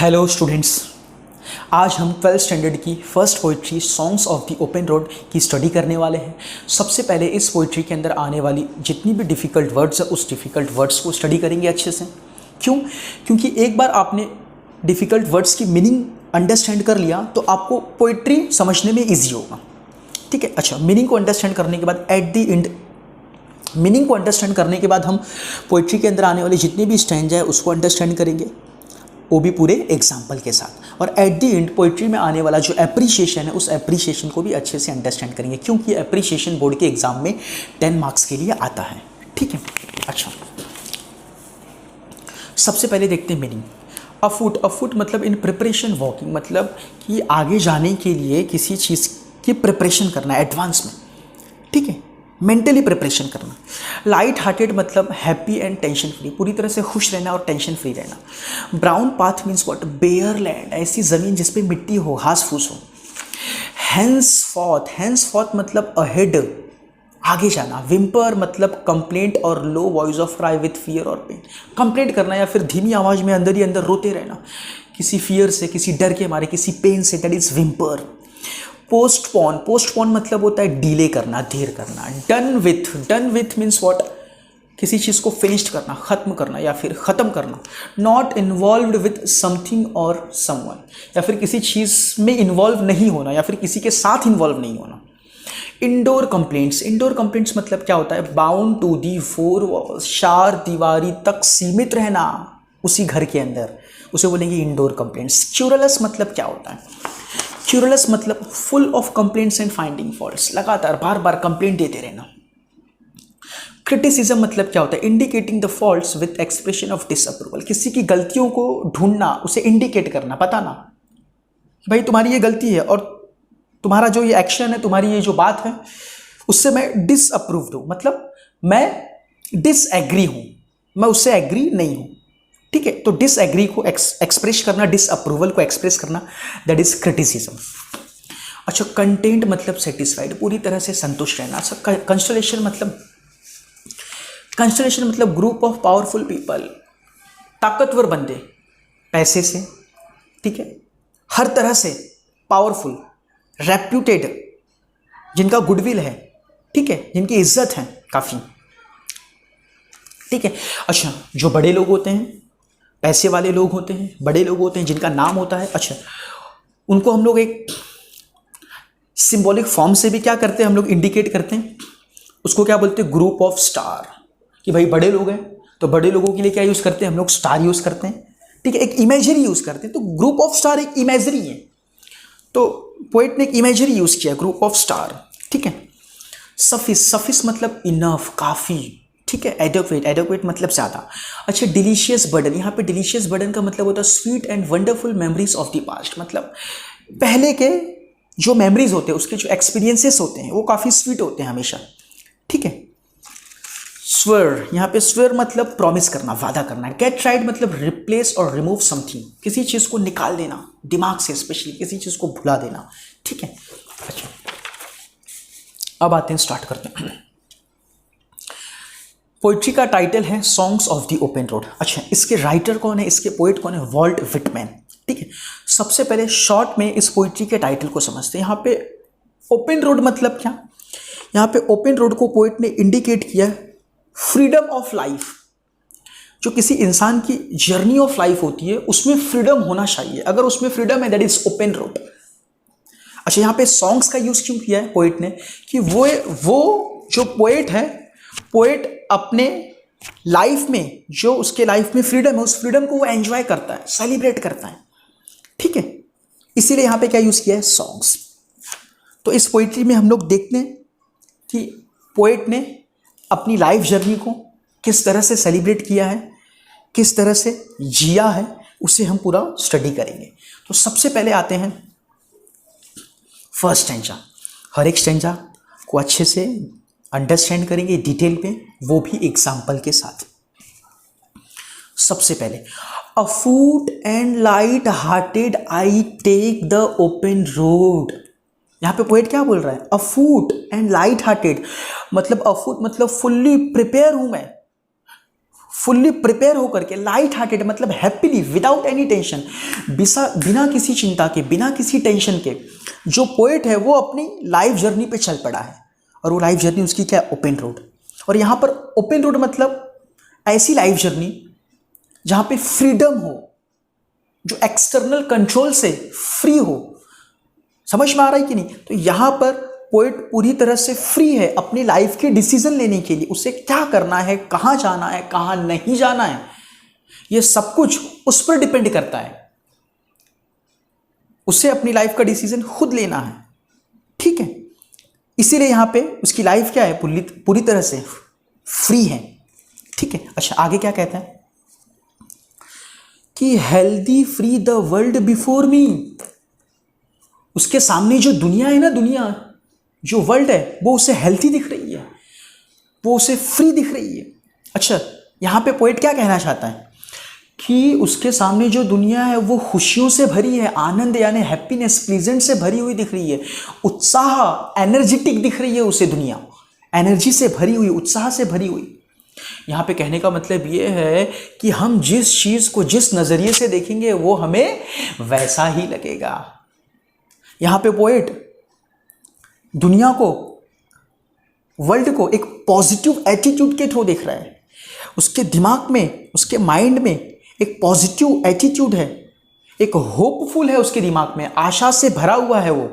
Hello students, आज हम 12th standard की first poetry songs of the open road की स्टडी करने वाले हैं। सबसे पहले इस पोइट्री के अंदर आने वाली जितनी भी डिफ़िकल्ट वर्ड्स है उस डिफ़िकल्ट वर्ड्स को स्टडी करेंगे अच्छे से। क्यों? क्योंकि एक बार आपने डिफ़िकल्ट वर्ड्स की मीनिंग अंडरस्टैंड कर लिया तो आपको पोइट्री समझने में ईजी होगा। ठीक है, अच्छा, मीनिंग को अंडरस्टैंड करने के बाद एट द एंड मीनिंग को अंडरस्टैंड करने के बाद हम पोइट्री के अंदर आने वाले जितने भी स्टैंजा है उसको अंडरस्टैंड करेंगे, वो भी पूरे एग्जाम्पल के साथ। और एट द एंड पोइट्री में आने वाला जो एप्रिसिएशन है उस एप्रिसिएशन को भी अच्छे से अंडरस्टैंड करेंगे, क्योंकि एप्रिसिएशन बोर्ड के एग्जाम में 10 मार्क्स के लिए आता है। ठीक है, अच्छा, सबसे पहले देखते हैं मीनिंग। अफुट मतलब इन प्रिपरेशन वॉकिंग, मतलब कि आगे जाने के लिए किसी चीज़ की प्रिपरेशन करना एडवांस में। ठीक है, मेंटली प्रिपरेशन करना। लाइट हार्टेड मतलब हैप्पी एंड टेंशन फ्री, पूरी तरह से खुश रहना और टेंशन फ्री रहना। Brown path means what? Bare land, ऐसी ज़मीन जिस पे मिट्टी हो, घास फूस हो। हैंस फॉथ मतलब अहेड, आगे जाना। विम्पर मतलब कंप्लेंट और low voice of cry with fear और पेन, कंप्लेंट करना या फिर धीमी आवाज़ में अंदर ही अंदर रोते रहना, किसी फियर से, किसी डर के मारे, किसी पेन से, दैट इज़ विम्पर। पोस्टपोन मतलब होता है डिले करना, देर करना। Done with means what? किसी चीज़ को फिनिश्ड करना, ख़त्म करना या फिर ख़त्म करना। नॉट इन्वॉल्व्ड विथ समथिंग और समवन, या फिर किसी चीज़ में इन्वॉल्व नहीं होना या फिर किसी के साथ इन्वॉल्व नहीं होना। इंडोर कंप्लेंट्स मतलब क्या होता है? Bound to the four walls, चार दीवारी तक सीमित रहना उसी घर के अंदर, उसे बोलेंगे इंडोर कंप्लेंट्स। क्यूरलस मतलब क्या होता है? क्यूरलस मतलब full of complaints and finding faults, लगातार बार बार कंप्लेंट देते रहना। क्रिटिसिज्म मतलब क्या होता है? Indicating the faults with expression of disapproval, किसी की गलतियों को ढूंढना, उसे इंडिकेट करना, बताना भाई तुम्हारी ये गलती है और तुम्हारा जो ये एक्शन है, तुम्हारी ये जो बात है उससे मैं डिसअप्रूव्ड हूं, मतलब मैं डिसएग्री हूं, मैं उससे एग्री नहीं हूं। ठीक है, तो डिसएग्री को एक्सप्रेस करना, डिसअप्रूवल को एक्सप्रेस करना, दैट इज क्रिटिसिज्म। अच्छा, कंटेंट मतलब सेटिस्फाइड, पूरी तरह से संतुष्ट रहना। अच्छा, कंस्टलेशन मतलब ग्रुप ऑफ पावरफुल पीपल, ताकतवर बंदे, पैसे से, ठीक है, हर तरह से पावरफुल, रेप्यूटेड, जिनका गुडविल है, ठीक है, जिनकी इज्जत है काफ़ी। ठीक है, अच्छा, जो बड़े लोग होते हैं, पैसे वाले लोग होते हैं, बड़े लोग होते हैं, जिनका नाम होता है, अच्छा, उनको हम लोग एक सिंबॉलिक फॉर्म से भी क्या करते हैं, हम लोग इंडिकेट करते हैं, उसको क्या बोलते हैं? ग्रुप ऑफ स्टार, कि भाई बड़े लोग हैं तो बड़े लोगों के लिए क्या यूज़ करते हैं हम लोग? स्टार यूज़ करते हैं। ठीक है, एक इमेजरी यूज़ करते हैं, तो ग्रुप ऑफ स्टार एक इमेजरी है, तो पोएट ने एक इमेजरी यूज़ किया, ग्रुप ऑफ स्टार। ठीक है, सफिस मतलब इनफ, काफ़ी। ठीक है, एडोक्वेट मतलब ज़्यादा। अच्छा, डिलीशियस बर्डन, यहाँ पे डिलीशियस बर्डन का मतलब होता है sweet and wonderful memories of the past, मतलब पहले के जो मेमोरीज होते हैं, उसके जो एक्सपीरियंसेस होते हैं वो काफ़ी स्वीट होते हैं हमेशा। ठीक है, स्वेर, यहाँ पे स्वेर मतलब प्रॉमिस करना, वादा करना। गेट राइट मतलब रिप्लेस और रिमूव समथिंग, किसी चीज़ को निकाल देना दिमाग से, स्पेशली किसी चीज़ को भुला देना। ठीक है, अच्छा, अब आते हैं, स्टार्ट करते हैं। पोइट्री का टाइटल है songs of the open road. अच्छा, इसके राइटर कौन है, इसके पोइट कौन है? Walt Whitman. ठीक है, सबसे पहले शॉर्ट में इस पोइट्री के टाइटल को समझते हैं। यहाँ पे ओपन रोड मतलब क्या? यहाँ पे ओपन रोड को पोइट ने इंडिकेट किया फ्रीडम ऑफ लाइफ, जो किसी इंसान की जर्नी ऑफ लाइफ होती है उसमें फ्रीडम होना चाहिए, अगर उसमें फ्रीडम है दैट इज ओपन रोड। अच्छा, यहाँ पे सॉन्ग्स का यूज क्यों किया है पोइट ने? कि वो जो पोइट है, पोइट अपने लाइफ में, जो उसके लाइफ में फ्रीडम है, उस फ्रीडम को वो एंजॉय करता है, सेलिब्रेट करता है। ठीक है, इसीलिए यहाँ पे क्या यूज किया है? सॉन्ग्स। तो इस पोइट्री में हम लोग देखते हैं कि पोइट ने अपनी लाइफ जर्नी को किस तरह से सेलिब्रेट किया है, किस तरह से जिया है, उसे हम पूरा स्टडी करेंगे। तो सबसे पहले आते हैं फर्स्ट स्टैंजा। हर एक स्टैंजा को अच्छे से अंडरस्टैंड करेंगे डिटेल पे, वो भी एग्जाम्पल के साथ। सबसे पहले, afoot and light hearted I take the open road. यहाँ पे पोएट क्या बोल रहा है? अफूट एंड लाइट हार्टेड मतलब, अफूट मतलब फुल्ली प्रिपेयर हूं मैं, फुल्ली प्रिपेयर होकर के, लाइट हार्टेड मतलब हैप्पीली, विदाउट एनी टेंशन, बिना किसी चिंता के, बिना किसी टेंशन के, जो पोएट है वो अपनी लाइफ जर्नी पे चल पड़ा है। और वो लाइफ जर्नी उसकी क्या है? Open road. और यहाँ पर ओपन रोड मतलब ऐसी लाइफ जर्नी जहाँ पे फ्रीडम हो, जो एक्सटर्नल कंट्रोल से फ्री हो। समझ में आ रहा है कि नहीं? तो यहाँ पर पोएट पूरी तरह से फ्री है अपनी लाइफ के डिसीजन लेने के लिए, उसे क्या करना है, कहाँ जाना है, कहाँ नहीं जाना है, ये सब कुछ उस पर डिपेंड करता है। उसे अपनी लाइफ का डिसीजन खुद लेना है, ठीक है। इसीलिए यहाँ पे उसकी लाइफ क्या है? पूरी तरह से फ्री है, ठीक है। अच्छा, आगे क्या कहता है कि healthy free the world before मी। उसके सामने जो दुनिया है ना, दुनिया जो वर्ल्ड है वो उसे हेल्थी दिख रही है, वो उसे फ्री दिख रही है। अच्छा, यहाँ पे पोएट क्या कहना चाहता है कि उसके सामने जो दुनिया है वो खुशियों से भरी है, आनंद यानी हैप्पीनेस, प्लीजेंट से भरी हुई दिख रही है, उत्साह, एनर्जेटिक दिख रही है उसे दुनिया, एनर्जी से भरी हुई, उत्साह से भरी हुई। यहाँ पे कहने का मतलब ये है कि हम जिस चीज़ को जिस नज़रिए से देखेंगे वो हमें वैसा ही लगेगा। यहाँ पे पोएट दुनिया को, वर्ल्ड को एक पॉजिटिव एटीट्यूड के थ्रू देख रहा है। उसके दिमाग में, उसके माइंड में एक पॉजिटिव एटीट्यूड है, एक होपफुल है उसके दिमाग में, आशा से भरा हुआ है वो,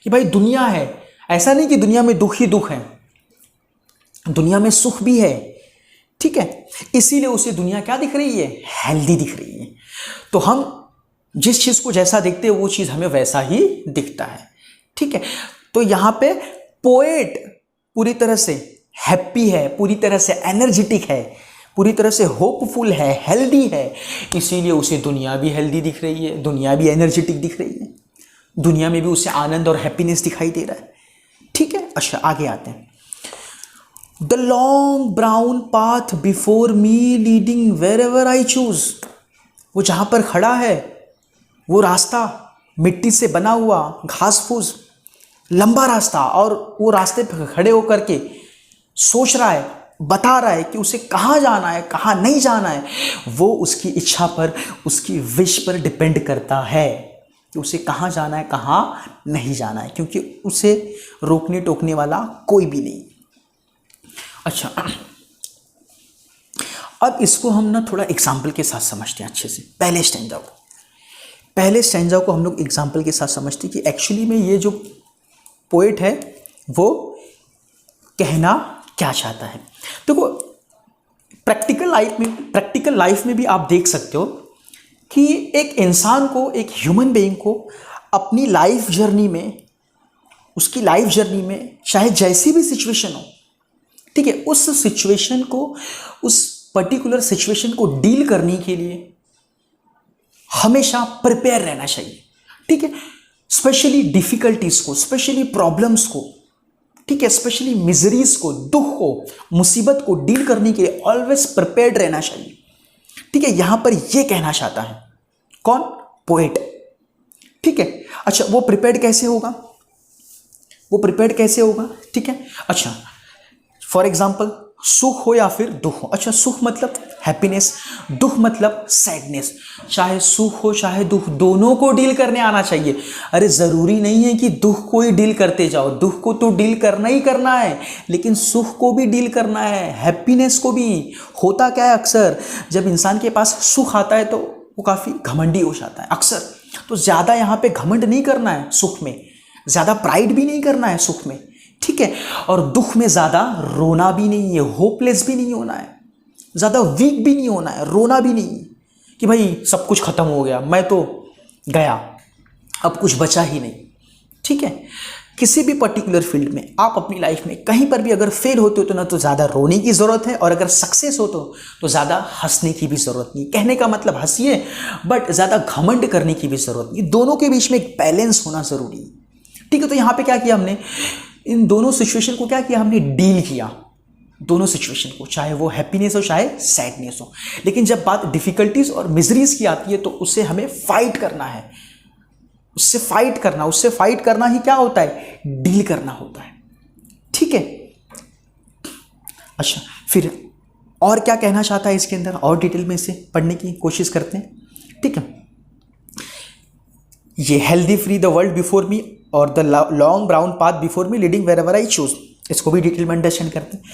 कि भाई दुनिया है, ऐसा नहीं कि दुनिया में दुख ही दुख है, दुनिया में सुख भी है, ठीक है। इसीलिए उसे दुनिया क्या दिख रही है? हेल्दी दिख रही है। तो हम जिस चीज़ को जैसा देखते हैं वो चीज़ हमें वैसा ही दिखता है, ठीक है। तो यहाँ पे पोएट पूरी तरह से हैप्पी है, पूरी तरह से एनर्जेटिक है, पूरी तरह से होपफुल है, हेल्दी है, इसीलिए उसे दुनिया भी हेल्दी दिख रही है, दुनिया भी एनर्जेटिक दिख रही है, दुनिया में भी उसे आनंद और हैप्पीनेस दिखाई दे रहा है, ठीक है। अच्छा, आगे आते हैं। The long brown path before me leading wherever I choose. वो जहाँ पर खड़ा है वो रास्ता मिट्टी से बना हुआ, घास फूस, लंबा रास्ता, और वो रास्ते पर खड़े होकर के सोच रहा है, बता रहा है कि उसे कहाँ जाना है, कहाँ नहीं जाना है। वो उसकी इच्छा पर, उसकी विश पर डिपेंड करता है कि उसे कहाँ जाना है, कहाँ नहीं जाना है, क्योंकि उसे रोकने टोकने वाला कोई भी नहीं। अच्छा, अब इसको हम ना थोड़ा एग्जाम्पल के साथ समझते हैं अच्छे से। पहले स्टैंजा को हम लोग एग्जाम्पल के साथ समझते हैं कि एक्चुअली में ये जो पोएट है वो कहना क्या चाहता है। देखो, प्रैक्टिकल लाइफ में भी आप देख सकते हो कि एक इंसान को, एक ह्यूमन बीइंग को अपनी लाइफ जर्नी में, उसकी लाइफ जर्नी में चाहे जैसी भी सिचुएशन हो, ठीक है, उस सिचुएशन को, उस पर्टिकुलर सिचुएशन को डील करने के लिए हमेशा प्रिपेयर रहना चाहिए, ठीक है। स्पेशली डिफिकल्टीज को, स्पेशली प्रॉब्लम्स को, ठीक है, स्पेशली मिजरीज को, दुख को, मुसीबत को डील करने के लिए ऑलवेज प्रिपेयर्ड रहना चाहिए, ठीक है। यहां पर यह कहना चाहता है कौन? पोएट, ठीक है। अच्छा, वो प्रिपेयर्ड कैसे होगा? ठीक है। अच्छा, फॉर एग्जाम्पल, सुख हो या फिर दुख हो। अच्छा, सुख मतलब हैप्पीनेस, दुख मतलब सैडनेस। चाहे सुख हो चाहे दुख, दोनों को डील करने आना चाहिए। अरे ज़रूरी नहीं है कि दुख को ही डील करते जाओ, दुख को तो डील करना ही करना है, लेकिन सुख को भी डील करना है, हैप्पीनेस को भी। होता क्या है, अक्सर जब इंसान के पास सुख आता है तो वो काफ़ी घमंडी हो जाता है अक्सर। तो ज़्यादा यहाँ पे घमंड नहीं करना है सुख में, ज़्यादा प्राइड भी नहीं करना है सुख में, ठीक है। और दुख में ज़्यादा रोना भी नहीं है, होपलेस भी नहीं होना है, ज़्यादा वीक भी नहीं होना है, रोना भी नहीं कि भाई सब कुछ ख़त्म हो गया, मैं तो गया, अब कुछ बचा ही नहीं, ठीक है। किसी भी पर्टिकुलर फील्ड में आप अपनी लाइफ में कहीं पर भी अगर फेल होते हो तो ना तो ज़्यादा रोने की ज़रूरत है, और अगर सक्सेस हो तो ज़्यादा हंसने की भी ज़रूरत नहीं। कहने का मतलब हंसिए, बट ज़्यादा घमंड करने की भी ज़रूरत नहीं। दोनों के बीच में एक बैलेंस होना ज़रूरी है, ठीक है। तो यहाँ पे क्या किया हमने, इन दोनों सिचुएशन को क्या किया हमने, डील किया दोनों सिचुएशन को, चाहे वो हैप्पीनेस हो चाहे सैडनेस हो। लेकिन जब बात डिफिकल्टीज और मिजरीज की आती है तो उससे हमें फाइट करना है, उससे फाइट करना ही क्या होता है, डील करना होता है, ठीक है। अच्छा, फिर और क्या कहना चाहता है इसके अंदर, और डिटेल में इसे पढ़ने की कोशिश करते हैं। ठीक है, ये healthy free the world before me और the long brown path before me leading wherever I choose, इसको भी डिटेल में अंडरस्टैंड करते हैं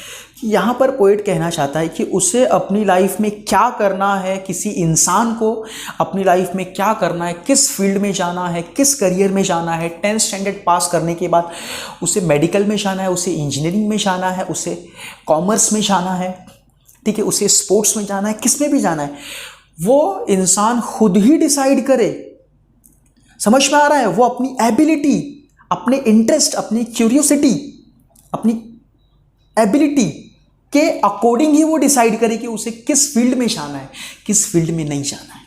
कि यहाँ पर पोएट कहना चाहता है कि उसे अपनी लाइफ में क्या करना है, किसी इंसान को अपनी लाइफ में क्या करना है, किस फील्ड में जाना है, किस करियर में जाना है। 10th स्टैंडर्ड पास करने के बाद उसे मेडिकल में जाना है, उसे इंजीनियरिंग में जाना है, उसे कॉमर्स में जाना है, ठीक है, उसे स्पोर्ट्स में जाना है, किस में भी जाना है, वो इंसान खुद ही डिसाइड करे। समझ में आ रहा है? वो अपनी एबिलिटी, अपने इंटरेस्ट, अपनी क्यूरियोसिटी, अपनी एबिलिटी के अकॉर्डिंग ही वो डिसाइड करे कि उसे किस फील्ड में जाना है, किस फील्ड में नहीं जाना है।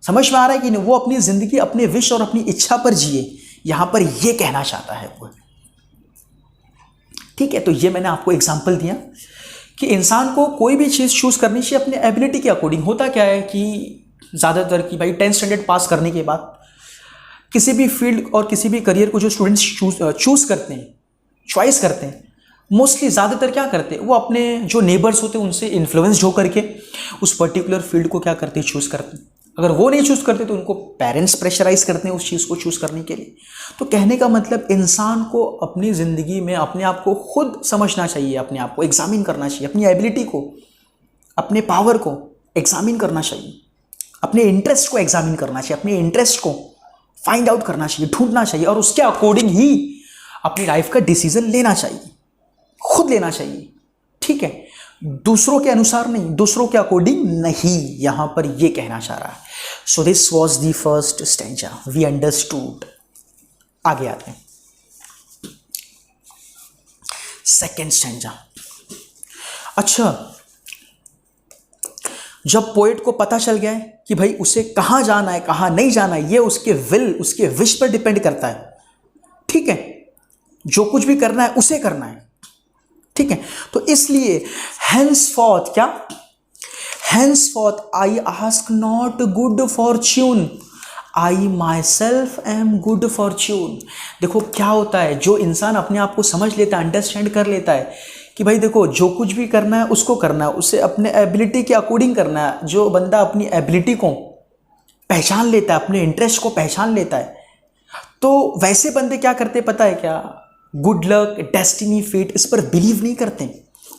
समझ में आ रहा है कि नहीं? वो अपनी जिंदगी अपने विश और अपनी इच्छा पर जिए, यहां पर ये कहना चाहता है वो। ठीक है, तो ये मैंने आपको एग्जांपल दिया कि इंसान को कोई भी चीज़ चूज करनी चाहिए अपने एबिलिटी के अकॉर्डिंग। होता क्या है कि ज़्यादातर कि भाई 10th स्टैंडर्ड पास करने के बाद किसी भी फील्ड और किसी भी करियर को जो स्टूडेंट्स चूज करते हैं, चॉइस करते हैं, मोस्टली ज़्यादातर क्या करते हैं, वो अपने जो नेबर्स होते हैं उनसे इन्फ्लुएंस हो करके उस पर्टिकुलर फील्ड को क्या करते हैं, चूज़ करते हैं। अगर वो नहीं चूज़ करते तो उनको पेरेंट्स प्रेशराइज करते हैं उस चीज़ को चूज़ करने के लिए। तो कहने का मतलब इंसान को अपनी ज़िंदगी में अपने आप को खुद समझना चाहिए, अपने आप को एग्जामिन करना चाहिए, अपनी एबिलिटी को, अपने पावर को एग्जामिन करना चाहिए, अपने इंटरेस्ट को एग्जामिन करना चाहिए, अपने इंटरेस्ट को फाइंड आउट करना चाहिए, ढूंढना चाहिए, और उसके अकॉर्डिंग ही अपनी लाइफ का डिसीजन लेना चाहिए, खुद लेना चाहिए। ठीक है, दूसरों के अनुसार नहीं, दूसरों के अकॉर्डिंग नहीं, यहां पर यह कहना चाह रहा है। So this was the first stanza, we understood. आगे आते हैं सेकेंड स्टैंजा। अच्छा, जब पोएट को पता चल गया है कि भाई उसे कहां जाना है, कहां नहीं जाना है, ये उसके विल, उसके विश पर डिपेंड करता है। ठीक है, जो कुछ भी करना है उसे करना है। ठीक है, तो इसलिए henceforth क्या, henceforth I ask not good fortune, I myself am good fortune। देखो क्या होता है, जो इंसान अपने आप को समझ लेता है, अंडरस्टैंड कर लेता है कि भाई देखो जो कुछ भी करना है उसको करना है, उसे अपने एबिलिटी के अकॉर्डिंग करना है। जो बंदा अपनी एबिलिटी को पहचान लेता है, अपने इंटरेस्ट को पहचान लेता है, तो वैसे बंदे क्या करते पता है क्या, गुड लक, डेस्टिनी, फेट, इस पर बिलीव नहीं करते।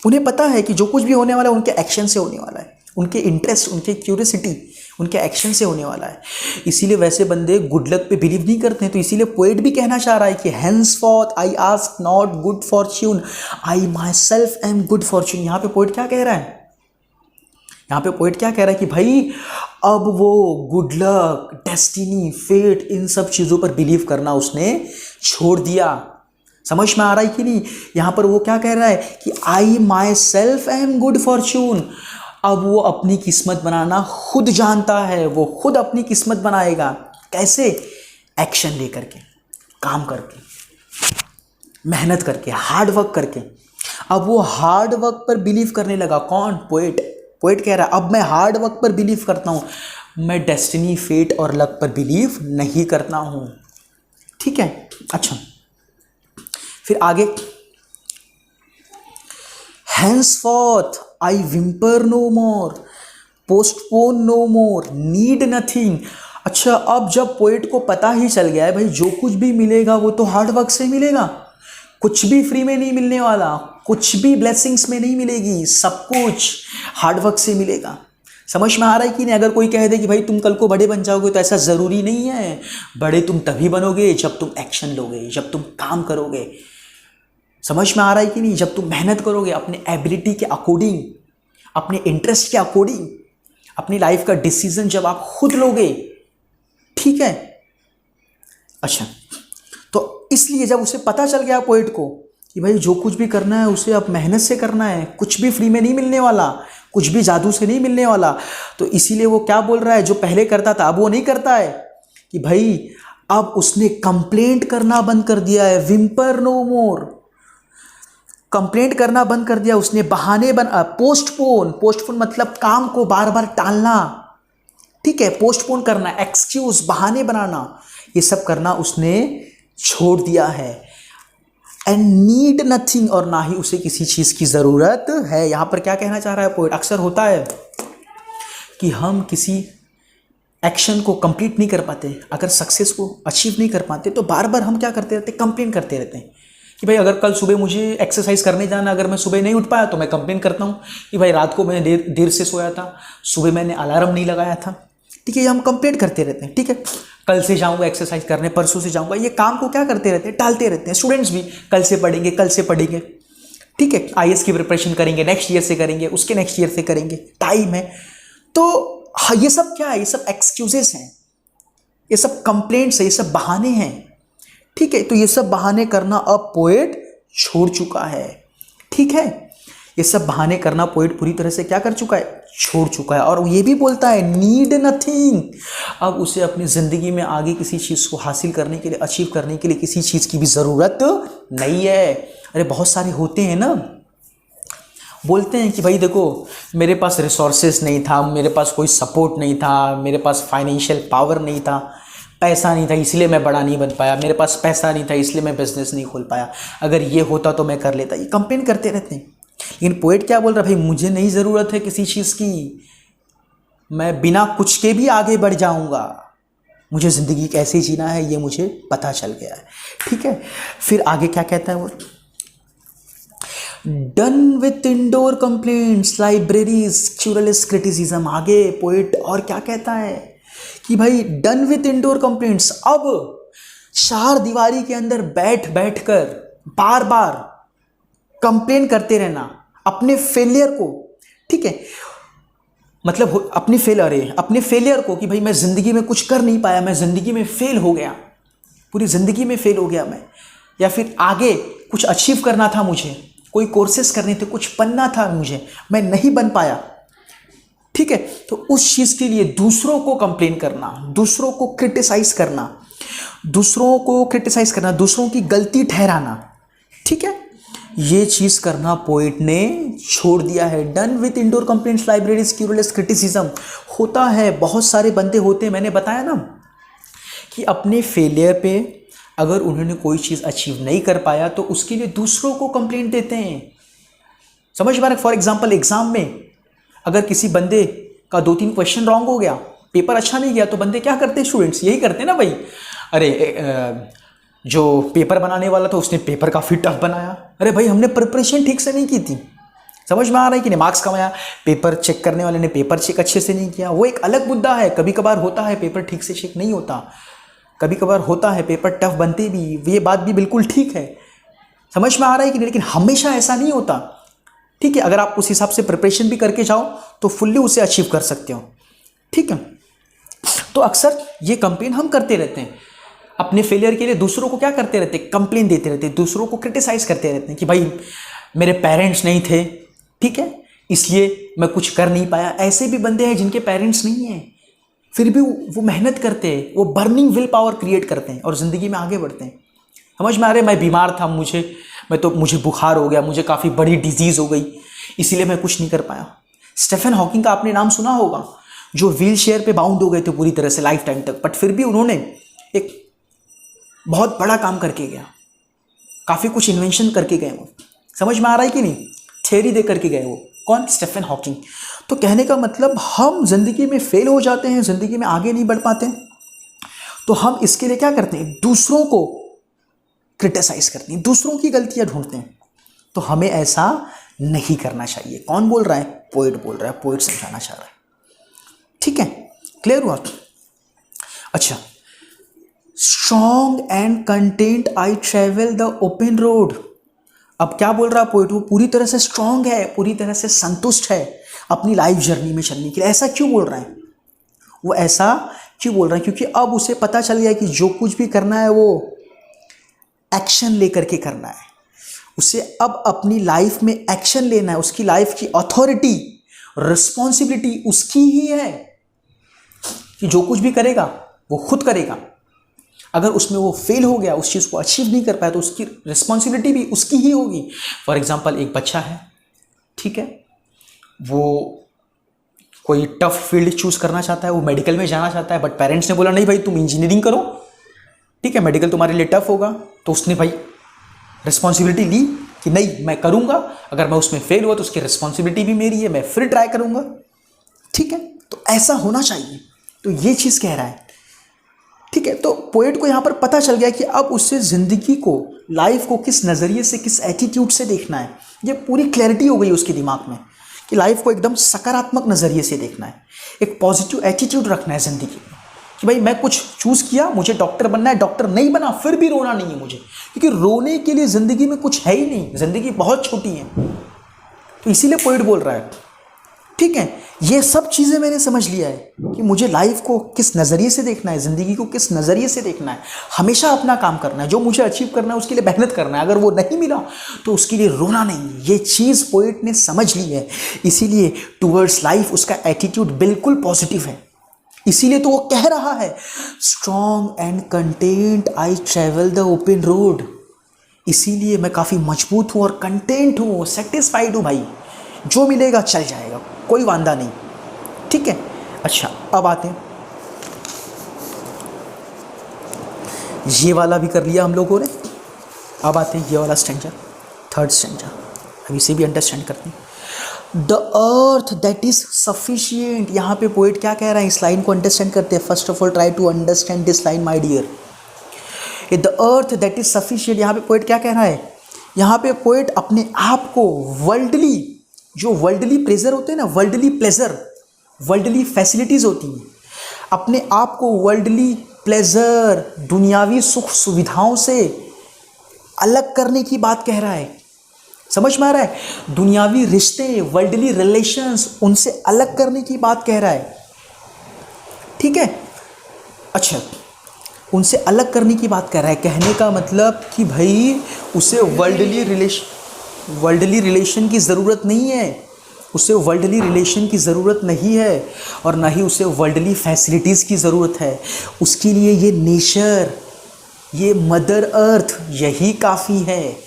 उन्हें पता है कि जो कुछ भी होने वाला है उनके एक्शन से होने वाला है, उनके इंटरेस्ट, उनके क्यूरियोसिटी, उनके एक्शन से होने वाला है। इसीलिए वैसे बंदे गुड लक पे बिलीव नहीं करते हैं। तो इसीलिए पोएट भी कहना चाह रहा है कि henceforth I ask not good fortune, I myself am good fortune। यहाँ पे पोएट क्या कह रहा है, यहाँ पे पोएट क्या कह रहा है कि भाई अब वो गुड लक, डेस्टिनी, फेट, इन सब चीज़ों पर बिलीव करना उसने छोड़ दिया। समझ में आ रहा है कि नहीं? यहाँ पर वो क्या कह रहा है कि I myself am good fortune. अब वो अपनी किस्मत बनाना खुद जानता है, वो खुद अपनी किस्मत बनाएगा। कैसे? एक्शन लेकर के, काम करके, मेहनत करके, हार्ड वर्क करके। अब वो हार्ड वर्क पर बिलीव करने लगा। कौन? पोएट। पोएट कह रहा है अब मैं हार्ड वर्क पर बिलीव करता हूँ, मैं डेस्टिनी, फेट और लक पर बिलीव नहीं करता हूँ। ठीक है, अच्छा फिर आगे, henceforth I whimper no more, postpone no more, need nothing। अच्छा, अब जब पोएट को पता ही चल गया है भाई जो कुछ भी मिलेगा वो तो हार्ड वर्क से मिलेगा, कुछ भी फ्री में नहीं मिलने वाला, कुछ भी ब्लेसिंग्स में नहीं मिलेगी, सब कुछ हार्ड वर्क से मिलेगा। समझ में आ रहा है कि नहीं? अगर कोई कह दे कि भाई तुम कल को बड़े बन जाओगे, तो ऐसा ज़रूरी नहीं है। बड़े तुम तभी बनोगे जब तुम एक्शन लोगे, जब तुम काम करोगे। समझ में आ रहा है कि नहीं? जब तुम मेहनत करोगे अपने एबिलिटी के अकॉर्डिंग, अपने इंटरेस्ट के अकॉर्डिंग, अपनी लाइफ का डिसीजन जब आप खुद लोगे। ठीक है, अच्छा, तो इसलिए जब उसे पता चल गया पोएट को कि भाई जो कुछ भी करना है उसे अब मेहनत से करना है, कुछ भी फ्री में नहीं मिलने वाला, कुछ भी जादू से नहीं मिलने वाला, तो इसीलिए वो क्या बोल रहा है, जो पहले करता था अब वो नहीं करता है कि भाई अब उसने कंप्लेंट करना बंद कर दिया है। विम्पर नो मोर, कंप्लेंट करना बंद कर दिया उसने, बहाने पोस्टपोन, पोस्टपोन मतलब काम को बार बार टालना। ठीक है, पोस्टपोन करना, एक्सक्यूज, बहाने बनाना, ये सब करना उसने छोड़ दिया है। एंड नीड नथिंग, और ना ही उसे किसी चीज़ की ज़रूरत है। यहाँ पर क्या कहना चाह रहा है पोएट? अक्सर होता है कि हम किसी एक्शन को कंप्लीट नहीं कर पाते, अगर सक्सेस को अचीव नहीं कर पाते, तो बार बार हम क्या करते रहते हैं? कंप्लेन करते रहते हैं कि भाई अगर कल सुबह मुझे एक्सरसाइज करने जाना, अगर मैं सुबह नहीं उठ पाया तो मैं कंप्लेन करता हूँ कि भाई रात को मैं देर से सोया था, सुबह मैंने अलार्म नहीं लगाया था। ठीक है, ये हम कंप्लेन करते रहते हैं। ठीक है, कल से जाऊँगा एक्सरसाइज करने, परसों से जाऊँगा, ये काम को क्या करते रहते हैं? टालते रहते हैं। स्टूडेंट्स भी कल से पढ़ेंगे, कल से पढ़ेंगे। ठीक है, आईएएस की प्रिपरेशन करेंगे, नेक्स्ट ईयर से करेंगे, उसके नेक्स्ट ईयर से करेंगे, टाइम है। तो हाँ, ये सब क्या है? ये सब एक्सक्यूजेस हैं, ये सब कंप्लेंट्स है, ये सब बहाने हैं। ठीक है, तो ये सब बहाने करना अब पोएट छोड़ चुका है। ठीक है, ये सब बहाने करना पोएट पूरी तरह से क्या कर चुका है? छोड़ चुका है। और ये भी बोलता है नीड नथिंग, अब उसे अपनी ज़िंदगी में आगे किसी चीज़ को हासिल करने के लिए, अचीव करने के लिए किसी चीज़ की भी ज़रूरत नहीं है। अरे बहुत सारे होते हैं ना, बोलते हैं कि भाई देखो मेरे पास रिसोर्सेज नहीं था, मेरे पास कोई सपोर्ट नहीं था, मेरे पास फाइनेंशियल पावर नहीं था, पैसा नहीं था इसलिए मैं बड़ा नहीं बन पाया, मेरे पास पैसा नहीं था इसलिए मैं बिजनेस नहीं खोल पाया, अगर ये होता तो मैं कर लेता। ये कंप्लेन करते रहते हैं। लेकिन पोएट क्या बोल रहा है? भाई मुझे नहीं ज़रूरत है किसी चीज़ की, मैं बिना कुछ के भी आगे बढ़ जाऊंगा, मुझे ज़िंदगी कैसे जीना है ये मुझे पता चल गया है। ठीक है, फिर आगे क्या कहता है वो? Done with indoor complaints, libraries, querulous criticism. आगे पोएट और क्या कहता है कि भाई डन विथ इंडोर कंप्लेंट्स, अब चार दीवारी के अंदर बैठ बैठ कर बार बार कंप्लेन करते रहना अपने फेलियर को। ठीक है, मतलब अपने फेलियर को कि भाई मैं ज़िंदगी में कुछ कर नहीं पाया, मैं ज़िंदगी में फेल हो गया, पूरी ज़िंदगी में फेल हो गया मैं, या फिर आगे कुछ अचीव करना था मुझे, कोई कोर्सेस करने थे, कुछ बनना था मुझे, मैं नहीं बन पाया। ठीक है, तो उस चीज़ के लिए दूसरों को कंप्लेन करना, दूसरों को क्रिटिसाइज करना, दूसरों की गलती ठहराना। ठीक है, ये चीज़ करना पोएट ने छोड़ दिया है। Done with indoor complaints, libraries, querulous criticism. होता है, बहुत सारे बंदे होते हैं, मैंने बताया ना कि अपने फेलियर पे अगर उन्होंने कोई चीज़ अचीव नहीं कर पाया तो उसके लिए दूसरों को कंप्लेंट देते हैं। समझ में आ रहा है? फॉर एग्जाम्पल एग्जाम में अगर किसी बंदे का 2-3 क्वेश्चन रॉन्ग हो गया, पेपर अच्छा नहीं गया, तो बंदे क्या करते हैं? स्टूडेंट्स यही करते हैं ना भाई, अरे जो पेपर बनाने वाला था उसने पेपर काफ़ी टफ बनाया, अरे भाई हमने प्रिपरेशन ठीक से नहीं की थी। समझ में आ रहा है कि नहीं? मार्क्स कमाया, पेपर चेक करने वाले ने पेपर चेक अच्छे से नहीं किया, वो एक अलग मुद्दा है। कभी कभार होता है पेपर ठीक से चेक नहीं होता, कभी कभार होता है पेपर टफ बनते भी, ये बात भी बिल्कुल ठीक है। समझ में आ रहा है कि नहीं? लेकिन हमेशा ऐसा नहीं होता। ठीक है, अगर आप उस हिसाब से प्रिपरेशन भी करके जाओ तो फुल्ली उसे अचीव कर सकते हो। ठीक है, तो अक्सर ये कंप्लेन हम करते रहते हैं अपने फेलियर के लिए, दूसरों को क्या करते रहते हैं? कंप्लेन देते रहते हैं, दूसरों को क्रिटिसाइज करते रहते हैं कि भाई मेरे पेरेंट्स नहीं थे, ठीक है, इसलिए मैं कुछ कर नहीं पाया। ऐसे भी बंदे हैं जिनके पेरेंट्स नहीं हैं, फिर भी वो मेहनत करते हैं, वो बर्निंग विल पावर क्रिएट करते हैं और ज़िंदगी में आगे बढ़ते हैं। समझ में आ रहा है? मैं बीमार था, मुझे बुखार हो गया, मुझे काफ़ी बड़ी डिजीज़ हो गई, इसीलिए मैं कुछ नहीं कर पाया। स्टीफन हॉकिंग का आपने नाम सुना होगा, जो व्हील चेयर पर बाउंड हो गए थे पूरी तरह से लाइफ टाइम तक, बट फिर भी उन्होंने एक बहुत बड़ा काम करके गया, काफ़ी कुछ इन्वेंशन करके गए वो। समझ में आ रहा है कि नहीं? थ्योरी दे करके गए वो। कौन? Stephen Hawking. तो कहने का मतलब हम जिंदगी में फेल हो जाते हैं, जिंदगी में आगे नहीं बढ़ पाते, तो हम इसके लिए क्या करते हैं? दूसरों को क्रिटिसाइज करते हैं, दूसरों की गलतियां ढूंढते हैं। तो हमें ऐसा नहीं करना चाहिए। कौन बोल रहा है? पोएट बोल रहा है, पोएट समझाना चाह रहा है। ठीक है, क्लियर हुआ? अच्छा, strong and content I travel the open road. अब क्या बोल रहा है पोएट? वो पूरी तरह से स्ट्रॉन्ग है, पूरी तरह से संतुष्ट है अपनी लाइफ जर्नी में चलने के लिए। ऐसा क्यों बोल रहा है? वो ऐसा क्यों बोल रहा है? क्योंकि अब उसे पता चल गया कि जो कुछ भी करना है वो एक्शन लेकर के करना है। उसे अब अपनी लाइफ में एक्शन लेना है, उसकी लाइफ की अथॉरिटी, रिस्पॉन्सिबिलिटी उसकी ही है कि जो कुछ भी करेगा वो खुद करेगा। अगर उसमें वो फेल हो गया, उस चीज़ को अचीव नहीं कर पाया, तो उसकी रिस्पॉन्सिबिलिटी भी उसकी ही होगी। फॉर एग्जांपल एक बच्चा है, ठीक है, वो कोई टफ फील्ड चूज करना चाहता है, वो मेडिकल में जाना चाहता है, बट पेरेंट्स ने बोला नहीं भाई तुम इंजीनियरिंग करो, ठीक है, मेडिकल तुम्हारे लिए टफ होगा। तो उसने भाई रिस्पॉन्सिबिलिटी ली कि नहीं मैं करूँगा, अगर मैं उसमें फेल हुआ तो उसकी रिस्पॉन्सिबिलिटी भी मेरी है, मैं फिर ट्राई करूँगा। ठीक है, तो ऐसा होना चाहिए। तो ये चीज़ कह रहा है। ठीक है, तो पोएट को यहाँ पर पता चल गया कि अब उससे ज़िंदगी को, लाइफ को किस नज़रिए से, किस एटीट्यूड से देखना है। ये पूरी क्लैरिटी हो गई उसके दिमाग में कि लाइफ को एकदम सकारात्मक नज़रिए से देखना है, एक पॉजिटिव एटीट्यूड रखना है ज़िंदगी में कि भाई मैं कुछ चूज़ किया, मुझे डॉक्टर बनना है, डॉक्टर नहीं बना फिर भी रोना नहीं है मुझे, क्योंकि रोने के लिए ज़िंदगी में कुछ है ही नहीं, ज़िंदगी बहुत छोटी है। तो इसीलिए पोएट बोल रहा है। ठीक है, ये सब चीज़ें मैंने समझ लिया है कि मुझे लाइफ को किस नज़रिए से देखना है, ज़िंदगी को किस नज़रिए से देखना है। हमेशा अपना काम करना है, जो मुझे अचीव करना है उसके लिए मेहनत करना है, अगर वो नहीं मिला तो उसके लिए रोना नहीं है। ये चीज़ पोएट ने समझ ली है, इसीलिए टूवर्ड्स लाइफ उसका एटीट्यूड बिल्कुल पॉजिटिव है। इसीलिए तो वो कह रहा है, strong and content I travel the open road. इसीलिए मैं काफ़ी मजबूत हूँ और कंटेंट हूँ, सेटिस्फाइड हूँ भाई, जो मिलेगा चल जाएगा, कोई वांदा नहीं। ठीक है, अच्छा अब आते हैं, ये वाला भी कर लिया हम लोगों ने। अब आते हैं ये वाला स्टैंजा, थर्ड स्टैंजा, अब इसे भी अंडरस्टैंड करते हैं। The earth that is sufficient. यहाँ पे पोएट क्या कह रहा है, इस लाइन को अंडरस्टैंड करते हैं। First of all try to understand this line my dear. The earth that is sufficient, यहाँ पे पोएट क्या कह रहा है, यहाँ पे पोएट अपने आप को वर्ल्डली, जो वर्ल्डली प्लेजर होते हैं ना, वर्ल्डली प्लेजर, वर्ल्डली फैसिलिटीज़ होती हैं, अपने आप को वर्ल्डली प्लेजर, दुनियावी सुख सुविधाओं से अलग करने की बात कह रहा है। समझ में आ रहा है, दुनियावी रिश्ते, वर्ल्डली रिलेशंस, उनसे अलग करने की बात कह रहा है। ठीक है, अच्छा उनसे अलग करने की बात कर रहा है। कहने का मतलब कि भाई उसे वर्ल्डली रिलेशन की ज़रूरत नहीं है, उसे वर्ल्डली रिलेशन की ज़रूरत नहीं है, और ना ही उसे वर्ल्डली फैसिलिटीज़ की ज़रूरत है। उसके लिए ये नेचर, ये मदर अर्थ, यही काफ़ी है।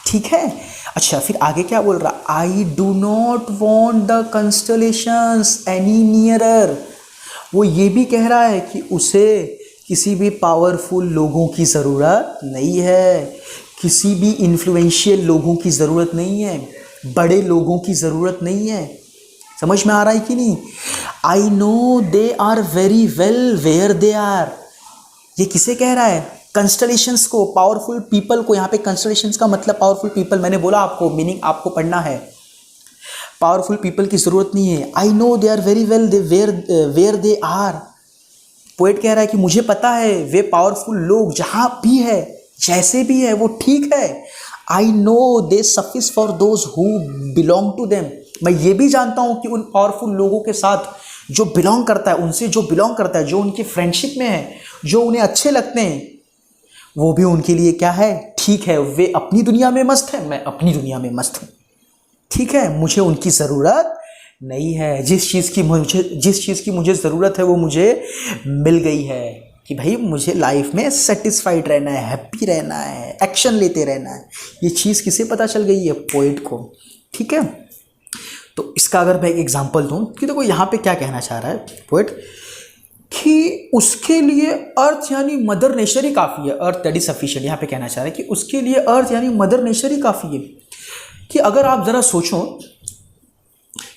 ठीक है, अच्छा फिर आगे क्या बोल रहा, I do not want the constellations any nearer. वो ये भी कह रहा है कि उसे किसी भी पावरफुल लोगों की ज़रूरत नहीं है, किसी भी इन्फ्लुएंशियल लोगों की ज़रूरत नहीं है, बड़े लोगों की ज़रूरत नहीं है। समझ में आ रहा है कि नहीं। I know they are very well where they are. ये किसे कह रहा है, कंस्टलेशंस को, पावरफुल पीपल को। यहाँ पे कंस्टलेशंस का मतलब पावरफुल पीपल, मैंने बोला आपको मीनिंग आपको पढ़ना है। पावरफुल पीपल की ज़रूरत नहीं है। I know they are very well they where they are. Poet कह रहा है कि मुझे पता है वे पावरफुल लोग जहाँ भी है, जैसे भी है, वो ठीक है। I know they suffice for those who belong to them. मैं ये भी जानता हूँ कि उन पावरफुल लोगों के साथ जो बिलोंग करता है, उनसे जो बिलोंग करता है, जो उनकी फ्रेंडशिप में है, जो उन्हें अच्छे लगते हैं, वो भी उनके लिए क्या है, ठीक है। वे अपनी दुनिया में मस्त है, मैं अपनी दुनिया में मस्त हूँ। ठीक है, मुझे उनकी ज़रूरत नहीं है। जिस चीज़ की मुझे ज़रूरत है वो मुझे मिल गई है, कि भाई मुझे लाइफ में सेटिस्फाइड रहना है, हैप्पी रहना है, एक्शन लेते रहना है। ये चीज़ किसे पता चल गई है, पोएट को। ठीक है, तो इसका अगर मैं एक एग्जांपल दूं कि देखो यहाँ पे क्या कहना चाह रहा है पोएट, कि उसके लिए अर्थ यानी मदर नेचर ही काफ़ी है। अर्थ दैट इज सफिशिएंट, यहाँ पे कहना चाह रहा है कि उसके लिए अर्थ यानी मदर नेचर ही काफ़ी है। कि अगर आप ज़रा सोचो,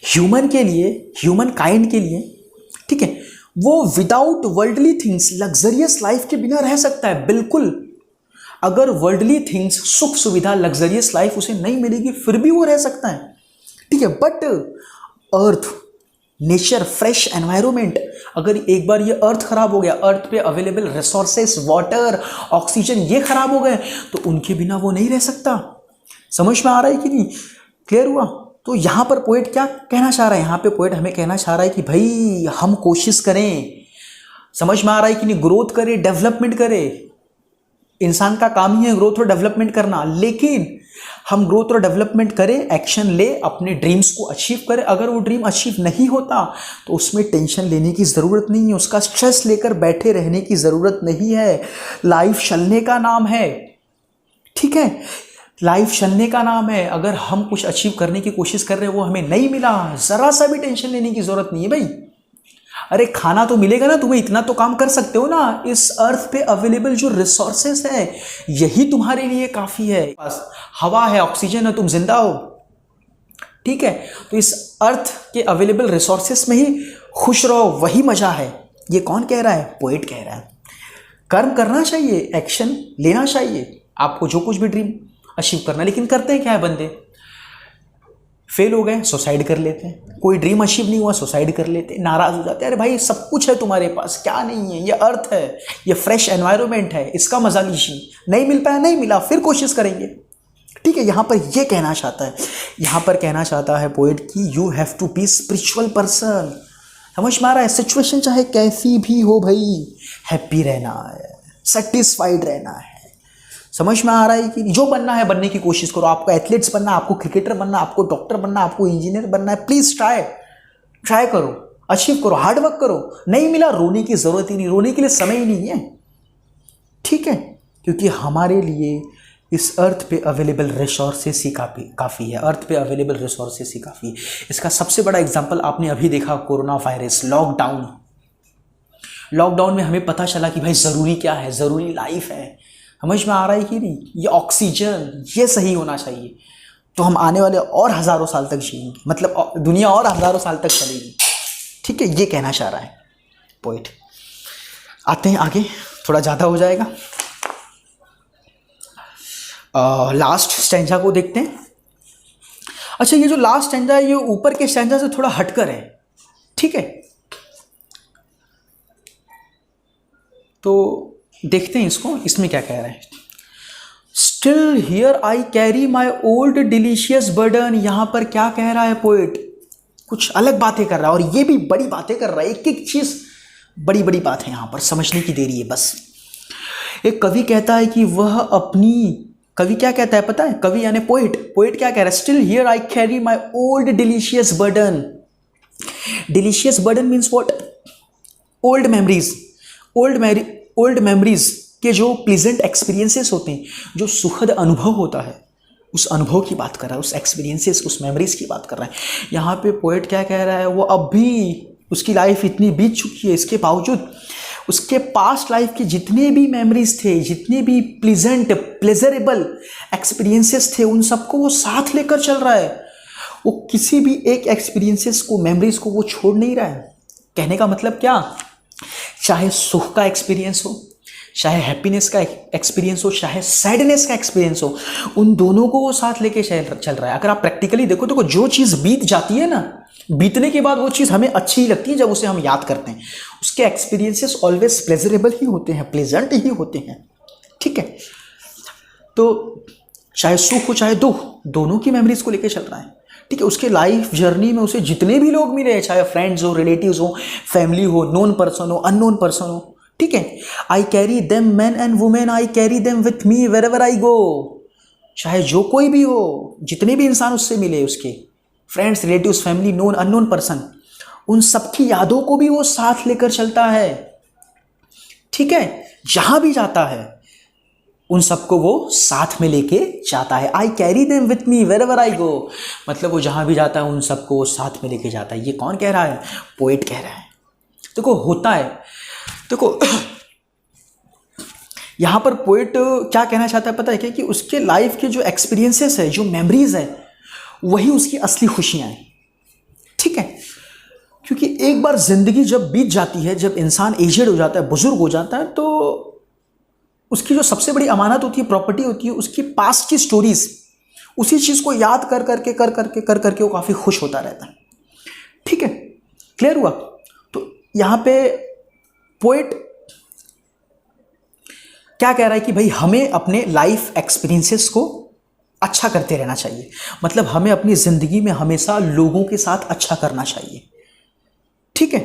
ह्यूमन के लिए, ह्यूमन काइंड के लिए, ठीक है, वो without worldly things, luxurious life के बिना रह सकता है, बिल्कुल। अगर वर्ल्डली थिंग्स, सुख सुविधा, लग्जरियस लाइफ उसे नहीं मिलेगी फिर भी वो रह सकता है। ठीक है, but earth, nature, fresh environment, अगर एक बार ये अर्थ खराब हो गया, अर्थ पे अवेलेबल रिसोर्सेस, वाटर, ऑक्सीजन, ये खराब हो गए, तो उनके बिना वो नहीं रह सकता। समझ में आ रहा है कि नहीं, क्लियर हुआ। तो यहाँ पर पोएट क्या कहना चाह रहा है, यहाँ पे पोएट हमें कहना चाह रहा है कि भाई हम कोशिश करें, समझ में आ रहा है कि नहीं, ग्रोथ करें, डेवलपमेंट करें। इंसान का काम ही है ग्रोथ और डेवलपमेंट करना, लेकिन हम ग्रोथ और डेवलपमेंट करें, एक्शन ले, अपने ड्रीम्स को अचीव करें। अगर वो ड्रीम अचीव नहीं होता तो उसमें टेंशन लेने की ज़रूरत नहीं है, उसका स्ट्रेस लेकर बैठे रहने की ज़रूरत नहीं है। लाइफ चलने का नाम है, ठीक है, लाइफ चलने का नाम है। अगर हम कुछ अचीव करने की कोशिश कर रहे हैं, वो हमें नहीं मिला, ज़रा सा भी टेंशन लेने की ज़रूरत नहीं है भाई। अरे खाना तो मिलेगा ना तुम्हें, इतना तो काम कर सकते हो ना। इस अर्थ पे अवेलेबल जो रिसोर्सेस है यही तुम्हारे लिए काफ़ी है। बस हवा है, ऑक्सीजन है, तुम जिंदा हो, ठीक है। तो इस अर्थ के अवेलेबल रिसोर्सेस में ही खुश रहो, वही मज़ा है। ये कौन कह रहा है? पोएट कह रहा है। कर्म करना चाहिए, एक्शन लेना चाहिए आपको, जो कुछ भी ड्रीम अचीव करना। लेकिन करते हैं क्या है बंदे? फेल हो गए, सुसाइड कर लेते हैं। कोई ड्रीम अचीव नहीं हुआ, सुसाइड कर लेते हैं, नाराज हो जाते हैं। अरे भाई सब कुछ है तुम्हारे पास, क्या नहीं है? ये अर्थ है, ये फ्रेश एनवायरनमेंट है, इसका मजा लीजिए। नहीं मिल पाया, नहीं मिला, फिर कोशिश करेंगे, ठीक है। यहाँ पर ये कहना चाहता है, यहाँ पर कहना चाहता है पोएट कि you have to be spiritual person. समझ में आ रहा है? सिचुएशन चाहे कैसी भी हो भाई, हैप्पी रहना है, सेटिस्फाइड रहना है। समझ में आ रहा है कि जो बनना है बनने की कोशिश करो। आपको एथलीट्स बनना, आपको क्रिकेटर बनना, आपको डॉक्टर बनना, आपको इंजीनियर बनना है, प्लीज ट्राई करो, अचीव करो, हार्डवर्क करो। नहीं मिला, रोने की जरूरत ही नहीं, रोने के लिए समय ही नहीं है, ठीक है। क्योंकि हमारे लिए इस अर्थ पे अवेलेबल रिसोर्सेस ही काफ़ी है। अर्थ पे अवेलेबल रिसोर्सेस ही काफ़ी है। इसका सबसे बड़ा एग्जांपल आपने अभी देखा, कोरोना वायरस, लॉकडाउन में हमें पता चला कि भाई ज़रूरी क्या है, ज़रूरी लाइफ है। समझ में आ रहा है कि नहीं? ये ऑक्सीजन, ये सही होना चाहिए तो हम आने वाले और हज़ारों साल तक जिएंगे, मतलब दुनिया और हज़ारों साल तक चलेगी, ठीक है। ये कहना चाह रहा है पोएट। आते हैं आगे, थोड़ा ज़्यादा हो जाएगा। लास्ट स्टैंजा को देखते हैं। अच्छा, ये जो लास्ट स्टैंजा है ये ऊपर के स्टैंजा से थोड़ा हटकर है, ठीक है। तो देखते हैं इसको, इसमें क्या कह रहा है। Still here I carry my old delicious burden. यहां पर क्या कह रहा है पोएट? कुछ अलग बातें कर रहा है, और ये भी बड़ी बातें कर रहा है। एक एक चीज बड़ी बड़ी बात है, यहां पर समझने की देरी है बस। एक कवि कहता है कि वह अपनी, कवि क्या कहता है पता है? कवि यानी पोएट क्या कह रहा है? Still here I carry my old delicious burden. Delicious burden means what? Old memories के जो प्लीजेंट एक्सपीरियंसेस होते हैं, जो सुखद अनुभव होता है, उस अनुभव की बात कर रहा है, उस एक्सपीरियंसेस, उस मेमोरीज की बात कर रहा है। यहाँ पे पोएट क्या कह रहा है? वो अब भी, उसकी लाइफ इतनी बीत चुकी है, इसके बावजूद उसके पास्ट लाइफ के जितने भी मेमोरीज थे, जितने भी प्लेजरेबल एक्सपीरियंसेस थे, उन सबको वो साथ लेकर चल रहा है। वो किसी भी एक एक्सपीरियंसेस को, मेमोरीज को वो छोड़ नहीं रहा है। कहने का मतलब क्या? चाहे सुख का एक्सपीरियंस हो, चाहे हैप्पीनेस का एक्सपीरियंस हो, चाहे सैडनेस का एक्सपीरियंस हो, उन दोनों को वो साथ लेके चल रहा है। अगर आप प्रैक्टिकली देखो तो जो चीज़ बीत जाती है ना, बीतने के बाद वो चीज़ हमें अच्छी ही लगती है जब उसे हम याद करते हैं। उसके एक्सपीरियंसेस ऑलवेज प्लेजरेबल ही होते हैं, प्लेजेंट ही होते हैं, ठीक है। तो चाहे सुख हो चाहे दुख, दोनों की मेमोरीज को लेके चल रहा है, ठीक है। उसके लाइफ जर्नी में उसे जितने भी लोग मिले, चाहे फ्रेंड्स हो, रिलेटिव्स हो, फैमिली हो, नोन पर्सन हो, अननोन पर्सन हो, ठीक है। I carry them men and women, I carry them with me wherever I go. चाहे जो कोई भी हो, जितने भी इंसान उससे मिले, उसके friends, relatives, family, known, unknown person, उन सबकी यादों को भी वो साथ लेकर चलता है, ठीक है। जहां भी जाता है उन सबको वो साथ में लेके जाता है। I carry them with me wherever I go, मतलब वो जहां भी जाता है उन सबको वो साथ में लेके जाता है। ये कौन कह रहा है? पोएट कह रहा है। देखो होता है, देखो यहां पर पोएट क्या कहना चाहता है पता है क्या? कि उसके लाइफ के जो एक्सपीरियंसेस है, जो मेमोरीज है, वही उसकी असली खुशियां हैं, ठीक है। क्योंकि एक बार जिंदगी जब बीत जाती है, जब इंसान एजेड हो जाता है, बुजुर्ग हो जाता है, तो उसकी जो सबसे बड़ी अमानत होती है, प्रॉपर्टी होती है, उसकी पास्ट की स्टोरीज। उसी चीज को याद कर करके वो काफी खुश होता रहता है, ठीक है। क्लियर हुआ? तो यहां पे पोएट क्या कह रहा है कि भाई हमें अपने लाइफ एक्सपीरियंसेस को अच्छा करते रहना चाहिए। मतलब हमें अपनी जिंदगी में हमेशा लोगों के साथ अच्छा करना चाहिए, ठीक है।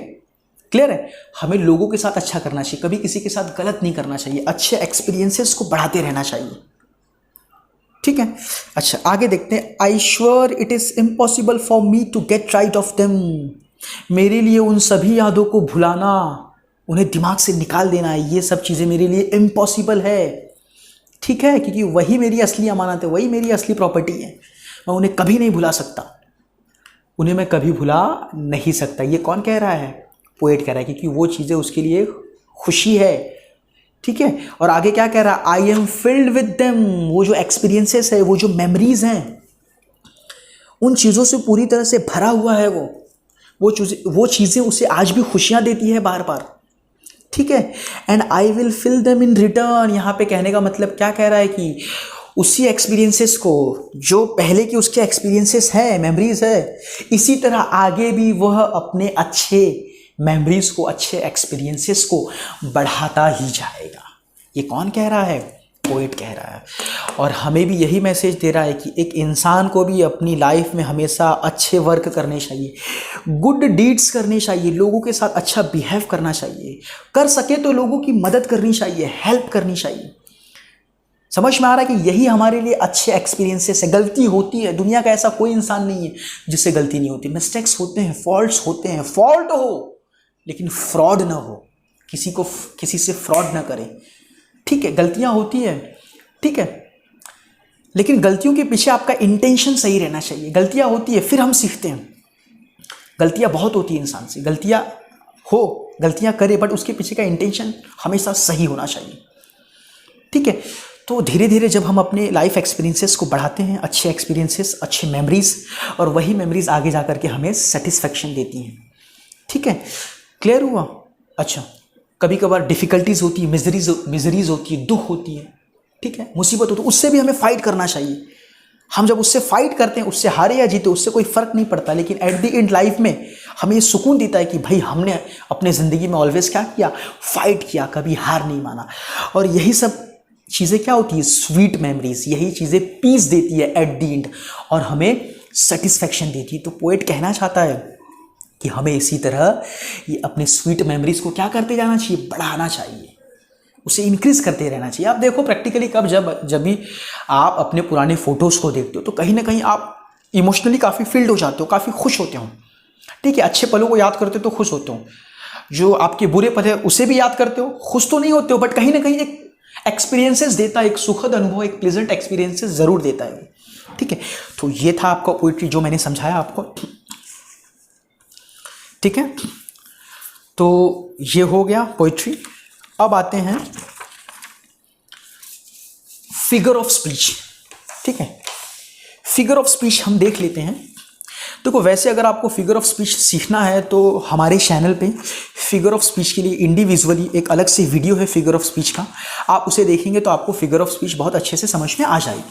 क्लियर है? हमें लोगों के साथ अच्छा करना चाहिए, कभी किसी के साथ गलत नहीं करना चाहिए, अच्छे एक्सपीरियंसेस को बढ़ाते रहना चाहिए, ठीक है। अच्छा आगे देखते हैं। I sure it is impossible for me to get rid of them. मेरे लिए उन सभी यादों को भुलाना, उन्हें दिमाग से निकाल देना, ये सब चीज़ें मेरे लिए इम्पॉसिबल है, ठीक है। क्योंकि वही मेरी असली अमानत है, वही मेरी असली प्रॉपर्टी है। मैं उन्हें कभी नहीं भुला सकता, उन्हें मैं कभी भुला नहीं सकता। ये कौन कह रहा है? पोएट कह रहा है, क्योंकि वो चीज़ें उसके लिए खुशी है, ठीक है। और आगे क्या कह रहा है, I am filled with them, वो जो एक्सपीरियंसेस है, वो जो मेमोरीज हैं, उन चीज़ों से पूरी तरह से भरा हुआ है वो चीज़ें उसे आज भी खुशियाँ देती है बार बार, ठीक है। And I will fill them in return, यहाँ पे कहने का मतलब क्या कह रहा है कि उसी एक्सपीरियंसेस को, जो पहले की उसके एक्सपीरियंसेस है, मेमोरीज है, इसी तरह आगे भी वह अपने अच्छे मेमोरीज को, अच्छे एक्सपीरियंसेस को बढ़ाता ही जाएगा। ये कौन कह रहा है, पोएट कह रहा है। और हमें भी यही मैसेज दे रहा है कि एक इंसान को भी अपनी लाइफ में हमेशा अच्छे वर्क करने चाहिए, गुड डीड्स करने चाहिए, लोगों के साथ अच्छा बिहेव करना चाहिए, कर सके तो लोगों की मदद करनी चाहिए, हेल्प करनी चाहिए। समझ में आ रहा है कि यही हमारे लिए अच्छे एक्सपीरियंसेस है। गलती होती है, दुनिया का ऐसा कोई इंसान नहीं है जिससे गलती नहीं होती, मिस्टेक्स होते हैं, फॉल्ट्स होते हैं, फॉल्ट हो लेकिन फ्रॉड ना हो, किसी से फ्रॉड ना करें, ठीक है। गलतियां होती है, ठीक है, लेकिन गलतियों के पीछे आपका इंटेंशन सही रहना चाहिए। गलतियां होती है, फिर हम सीखते हैं। गलतियां बहुत होती है इंसान से, गलतियां करे, बट उसके पीछे का इंटेंशन हमेशा सही होना चाहिए, ठीक है। तो धीरे धीरे जब हम अपने लाइफ एक्सपीरियंसेस को बढ़ाते हैं, अच्छे एक्सपीरियंसेस, अच्छे मेमोरीज, और वही मेमोरीज आगे जा करके हमें सेटिस्फेक्शन देती हैं, ठीक है। क्लियर हुआ? अच्छा, कभी कभार डिफ़िकल्टीज होती है, मिजरीज होती है, दुख होती है, ठीक है, मुसीबत होती है, उससे भी हमें फाइट करना चाहिए। हम जब उससे फाइट करते हैं, उससे हारे या जीते उससे कोई फ़र्क नहीं पड़ता, लेकिन एट द एंड लाइफ में हमें ये सुकून देता है कि भाई हमने अपने ज़िंदगी में ऑलवेज क्या किया, फाइट किया, कभी हार नहीं माना। और यही सब चीज़ें क्या होती है, स्वीट मेमोरीज, यही चीज़ें पीस देती है एट द एंड, और हमें सेटिस्फेक्शन देती है। तो पोएट कहना चाहता है कि हमें इसी तरह ये अपने स्वीट मेमोरीज को क्या करते जाना चाहिए, बढ़ाना चाहिए, उसे इंक्रीज करते रहना चाहिए। आप देखो प्रैक्टिकली कब जब भी आप अपने पुराने फोटोज़ को देखते हो तो कहीं ना कहीं आप इमोशनली काफ़ी फील्ड हो जाते हो, काफ़ी खुश होते हो, ठीक है। अच्छे पलों को याद करते हो तो खुश होते हो, जो आपके बुरे पल है उसे भी याद करते हो, खुश तो नहीं होते हो, बट कहीं ना कहीं एक एक्सपीरियंसेस देता है, एक सुखद अनुभव, एक प्लेजेंट एक्सपीरियंसेस ज़रूर देता है, ठीक है। तो ये था आपका पोइट्री जो मैंने समझाया आपको, ठीक है। तो ये हो गया पोइट्री। अब आते हैं फिगर ऑफ स्पीच, ठीक है। फिगर ऑफ स्पीच हम देख लेते हैं। देखो वैसे अगर आपको फिगर ऑफ स्पीच सीखना है तो हमारे चैनल पे फिगर ऑफ स्पीच के लिए इंडिविजुअली एक अलग से वीडियो है फिगर ऑफ स्पीच का, आप उसे देखेंगे तो आपको फिगर ऑफ स्पीच बहुत अच्छे से समझ में आ जाएगी।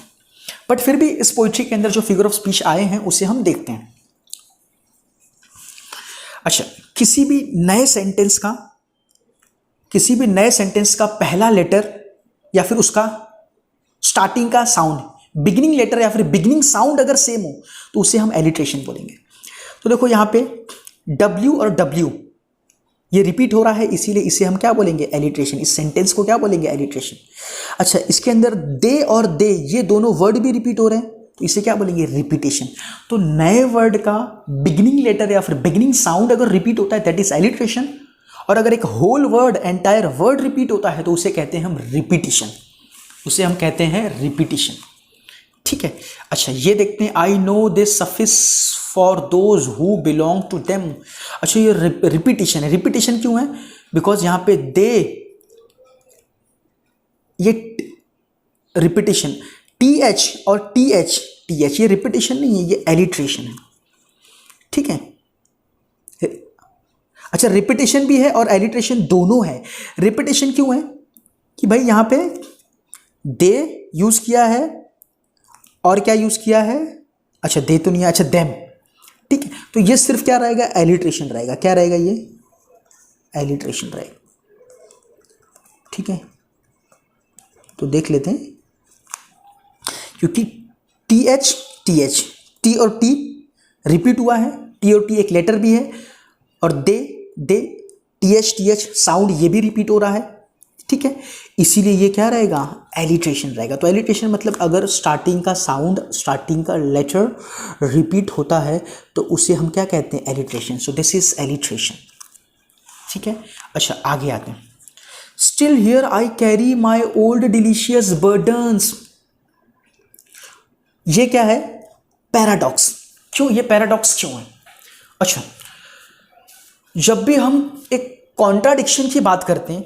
बट फिर भी इस पोइट्री के अंदर जो फिगर ऑफ स्पीच आए हैं उसे हम देखते हैं। अच्छा, किसी भी नए सेंटेंस का पहला लेटर या फिर उसका स्टार्टिंग का साउंड, बिगिनिंग लेटर या फिर बिगिनिंग साउंड अगर सेम हो तो उसे हम एलिट्रेशन बोलेंगे। तो देखो यहाँ पे W और W ये रिपीट हो रहा है, इसीलिए इसे हम क्या बोलेंगे, एलिट्रेशन। इस सेंटेंस को क्या बोलेंगे, एलिट्रेशन। अच्छा, इसके अंदर दे और दे ये दोनों वर्ड भी रिपीट हो रहे हैं तो इसे क्या बोलेंगे, रिपीटेशन। तो नए वर्ड का बिगिनिंग लेटर या फिर बिगिनिंग साउंड अगर रिपीट होता है दैट इज एलिट्रेशन, और अगर एक whole word, entire word repeat होता है तो उसे कहते हैं हम रिपीटिशन, उसे हम कहते हैं रिपीटिशन, ठीक है। अच्छा, ये देखते हैं, I know this suffice for those who belong to them. अच्छा, ये रिपीटिशन है। रिपीटिशन क्यों है, बिकॉज यहाँ पे दे, ये रिपीटिशन, TH और TH ये रिपीटिशन नहीं है, ये एलिट्रेशन है, ठीक है। अच्छा, रिपीटिशन भी है और एलिट्रेशन दोनों है। रिपीटिशन क्यों है कि भाई यहाँ पे दे यूज किया है और क्या यूज किया है, अच्छा दे तो नहीं है, अच्छा देम, ठीक है। तो ये सिर्फ क्या रहेगा, एलिट्रेशन रहेगा। क्या रहेगा, ये एलिट्रेशन रहेगा, ठीक है। तो देख लेते हैं, क्योंकि TH T और T रिपीट हुआ है, T और T एक लेटर भी है, और दे TH साउंड ये भी रिपीट हो रहा है, ठीक है। इसीलिए ये क्या रहेगा, एलिट्रेशन रहेगा। तो एलिट्रेशन मतलब अगर स्टार्टिंग का साउंड, स्टार्टिंग का लेटर रिपीट होता है तो उसे हम क्या कहते हैं, alliteration. So this is alliteration, ठीक है। अच्छा, आगे आते हैं। Still here I carry my old delicious burdens. ये क्या है, पैराडॉक्स। क्यों ये पैराडॉक्स क्यों है? अच्छा, जब भी हम एक कॉन्ट्राडिक्शन की बात करते हैं,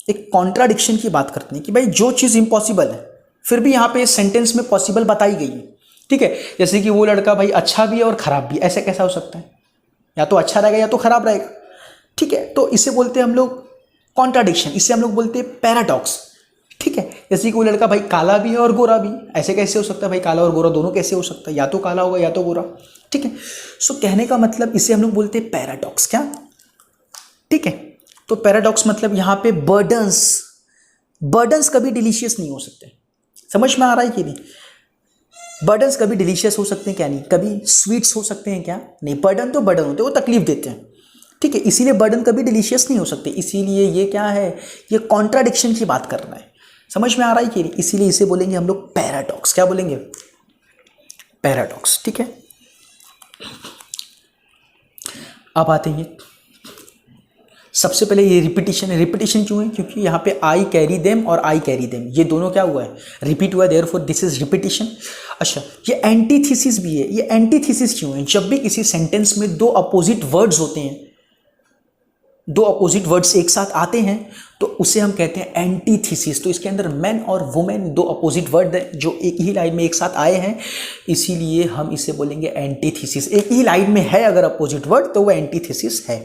एक कॉन्ट्राडिक्शन की बात करते हैं कि भाई जो चीज़ इम्पॉसिबल है फिर भी यहाँ पे सेंटेंस में पॉसिबल बताई गई है, ठीक है। जैसे कि वो लड़का भाई अच्छा भी है और ख़राब भी, ऐसे कैसा हो सकता है? या तो अच्छा रहेगा या तो ख़राब रहेगा, ठीक है। तो इसे बोलते हैं हम लोग कॉन्ट्राडिक्शन, इसे हम लोग बोलते हैं पैराडॉक्स, ठीक है। जैसे कि वो लड़का भाई काला भी है और गोरा भी, ऐसे कैसे हो सकता है? भाई काला और गोरा दोनों कैसे हो सकता है? या तो काला होगा या तो गोरा, ठीक है। सो कहने का मतलब इसे हम लोग बोलते हैं पैराडॉक्स, क्या? ठीक है। तो पैराडॉक्स मतलब यहाँ पे बर्डन्स कभी डिलीशियस नहीं हो सकते। समझ में आ रहा है कि नहीं? बर्डन्स कभी डिलीशियस हो सकते हैं क्या? नहीं। कभी स्वीट्स हो सकते हैं क्या? नहीं। बर्डन तो बर्डन होते हैं, वो तकलीफ देते हैं, ठीक है। इसीलिए बर्डन कभी डिलीशियस नहीं हो सकते। इसीलिए ये क्या है? ये कॉन्ट्राडिक्शन की बात कर रहा है। समझ में आ रहा है कि नहीं? इसीलिए इसे बोलेंगे हम लोग पैराडॉक्स। क्या बोलेंगे? पैराडॉक्स, ठीक है। अब आते हैं, सबसे पहले ये रिपीटिशन है। रिपीटिशन क्यों है? क्योंकि यहाँ पे आई कैरी देम और आई कैरी देम, ये दोनों क्या हुआ है? रिपीट हुआ है, देयरफॉर दिस इज रिपीटिशन। अच्छा, ये एंटीथीसिस भी है। ये एंटीथीसिस क्यों है? जब भी किसी सेंटेंस में दो अपोजिट वर्ड्स होते हैं, दो अपोजिट वर्ड्स एक साथ आते हैं तो उसे हम कहते हैं एंटीथीसिस। तो इसके अंदर मैन और वुमेन दो अपोजिट वर्ड हैं जो एक ही लाइन में एक साथ आए हैं, इसीलिए हम इसे बोलेंगे एंटीथीसिस। एक ही लाइन में है अगर अपोजिट वर्ड तो वो एंटीथीसिस है।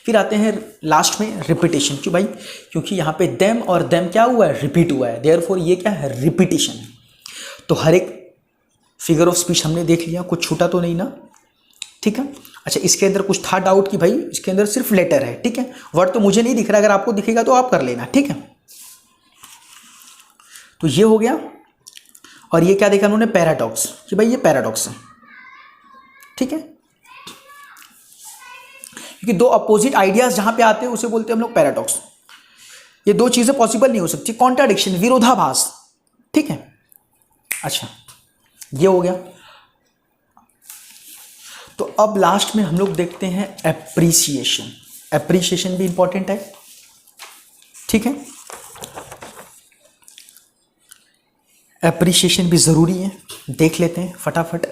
फिर आते हैं लास्ट में रिपीटिशन। क्यों भाई? क्योंकि यहाँ पे देम और देम क्या हुआ है? रिपीट हुआ है, देयरफॉर ये क्या है? रिपीटिशन है। तो हर एक फिगर ऑफ स्पीच हमने देख लिया, कुछ छूटा तो नहीं ना, ठीक है। अच्छा, इसके अंदर कुछ था डाउट कि भाई इसके अंदर सिर्फ लेटर है, ठीक है। वर्ड तो मुझे नहीं दिख रहा, अगर आपको दिखेगा तो आप कर लेना, ठीक है। तो ये हो गया। और ये क्या देखा उन्होंने? पैराडॉक्स, कि भाई ये पैराडॉक्स है, ठीक है। क्योंकि दो अपोजिट आइडियाज जहां पे आते हैं उसे बोलते हैं हम लोग पैराडॉक्स। ये दो चीजें पॉसिबल नहीं हो सकती, कॉन्ट्राडिक्शन, विरोधाभास, ठीक है। अच्छा, ये हो गया। तो अब लास्ट में हम लोग देखते हैं एप्रिसिएशन। एप्रिसिएशन भी इंपॉर्टेंट है, ठीक है। एप्रिसिएशन भी जरूरी है, देख लेते हैं फटाफट।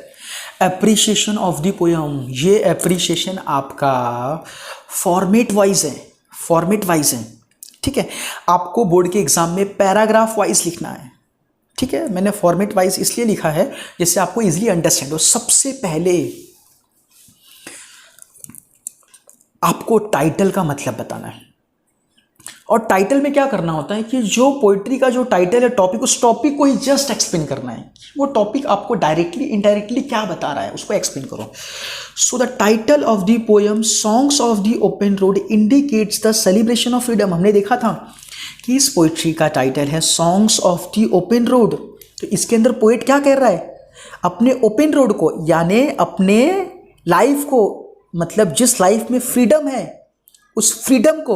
एप्रिसिएशन ऑफ द पोयम, ये एप्रिसिएशन आपका फॉर्मेट वाइज है, फॉर्मेट वाइज है, ठीक है। आपको बोर्ड के एग्जाम में पैराग्राफ वाइज लिखना है, ठीक है। मैंने फॉर्मेट वाइज इसलिए लिखा है जिससे आपको इजीली अंडरस्टैंड हो। सबसे पहले आपको टाइटल का मतलब बताना है, और टाइटल में क्या करना होता है कि जो पोइट्री का जो टाइटल है, टॉपिक, उस टॉपिक को ही जस्ट एक्सप्लेन करना है। वो टॉपिक आपको डायरेक्टली इनडायरेक्टली क्या बता रहा है उसको एक्सप्लेन करो। So the title of the poem songs of the open road indicates the celebration of freedom. हमने देखा था कि इस पोइट्री का टाइटल है songs of the open road. तो इसके अंदर पोएट क्या कह रहा है? अपने ओपन रोड को, यानी अपने लाइफ को, मतलब जिस लाइफ में फ्रीडम है उस फ्रीडम को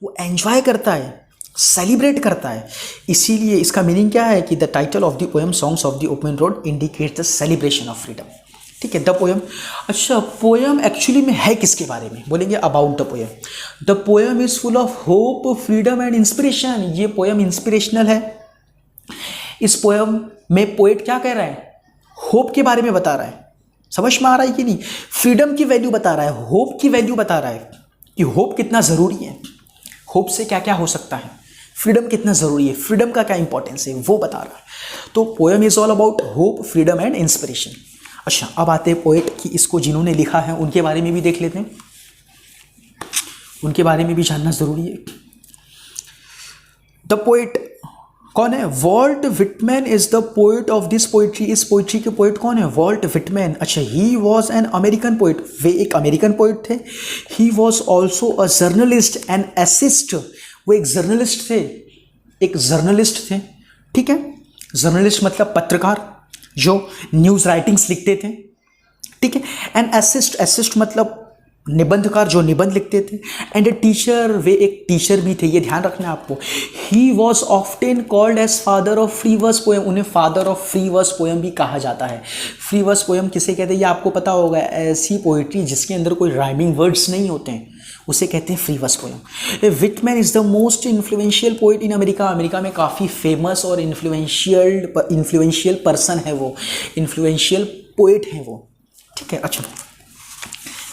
वो एंजॉय करता है, सेलिब्रेट करता है। इसीलिए इसका मीनिंग क्या है कि the title of the poem songs of the open road indicate the celebration of freedom, ठीक है। द पोएम, अच्छा पोएम एक्चुअली में है किसके बारे में? बोलेंगे about the poem. The poem is full of hope, freedom and inspiration. ये पोएम इंस्पिरेशनल है। इस पोएम में पोएट क्या कह रहा है? होप के बारे में बता रहा है। समझ में आ रहा है कि नहीं? फ्रीडम की वैल्यू बता रहा है, होप की वैल्यू बता रहा है कि होप कितना ज़रूरी है, होप से क्या क्या हो सकता है, फ्रीडम कितना ज़रूरी है, फ्रीडम का क्या इंपॉर्टेंस है, वो बता रहा है। तो poem is all about hope, freedom and inspiration. अच्छा, अब आते हैं पोएट की, इसको जिन्होंने लिखा है उनके बारे में भी देख लेते हैं, उनके बारे में भी जानना ज़रूरी है। द पोएट कौन है? Walt Whitman is the poet of this poetry. इस पोइट्री के पोएट कौन है? Walt Whitman. अच्छा, he was an American poet, वे एक अमेरिकन पोएट थे। He was also a journalist and essayist, वो एक जर्नलिस्ट थे, एक जर्नलिस्ट थे, ठीक है। जर्नलिस्ट मतलब पत्रकार जो न्यूज़ राइटिंग्स लिखते थे, ठीक है। एंड एसिस्ट, एसिस्ट मतलब निबंधकार जो निबंध लिखते थे। एंड ए टीचर, वे एक टीचर भी थे, ये ध्यान रखना है आपको। He was often called as father of free verse poem, उन्हें father of free verse poem भी कहा जाता है। फ्री वर्स पोएम किसे कहते हैं ये आपको पता होगा, ऐसी पोइट्री जिसके अंदर कोई राइमिंग वर्ड्स नहीं होते हैं उसे कहते हैं free verse poem. Whitman is the most influential poet in America. America में काफ़ी फेमस और इन्फ्लुएंशियल पर्सन है वो, इन्फ्लुएंशियल पोइट है वो, ठीक है। अच्छा,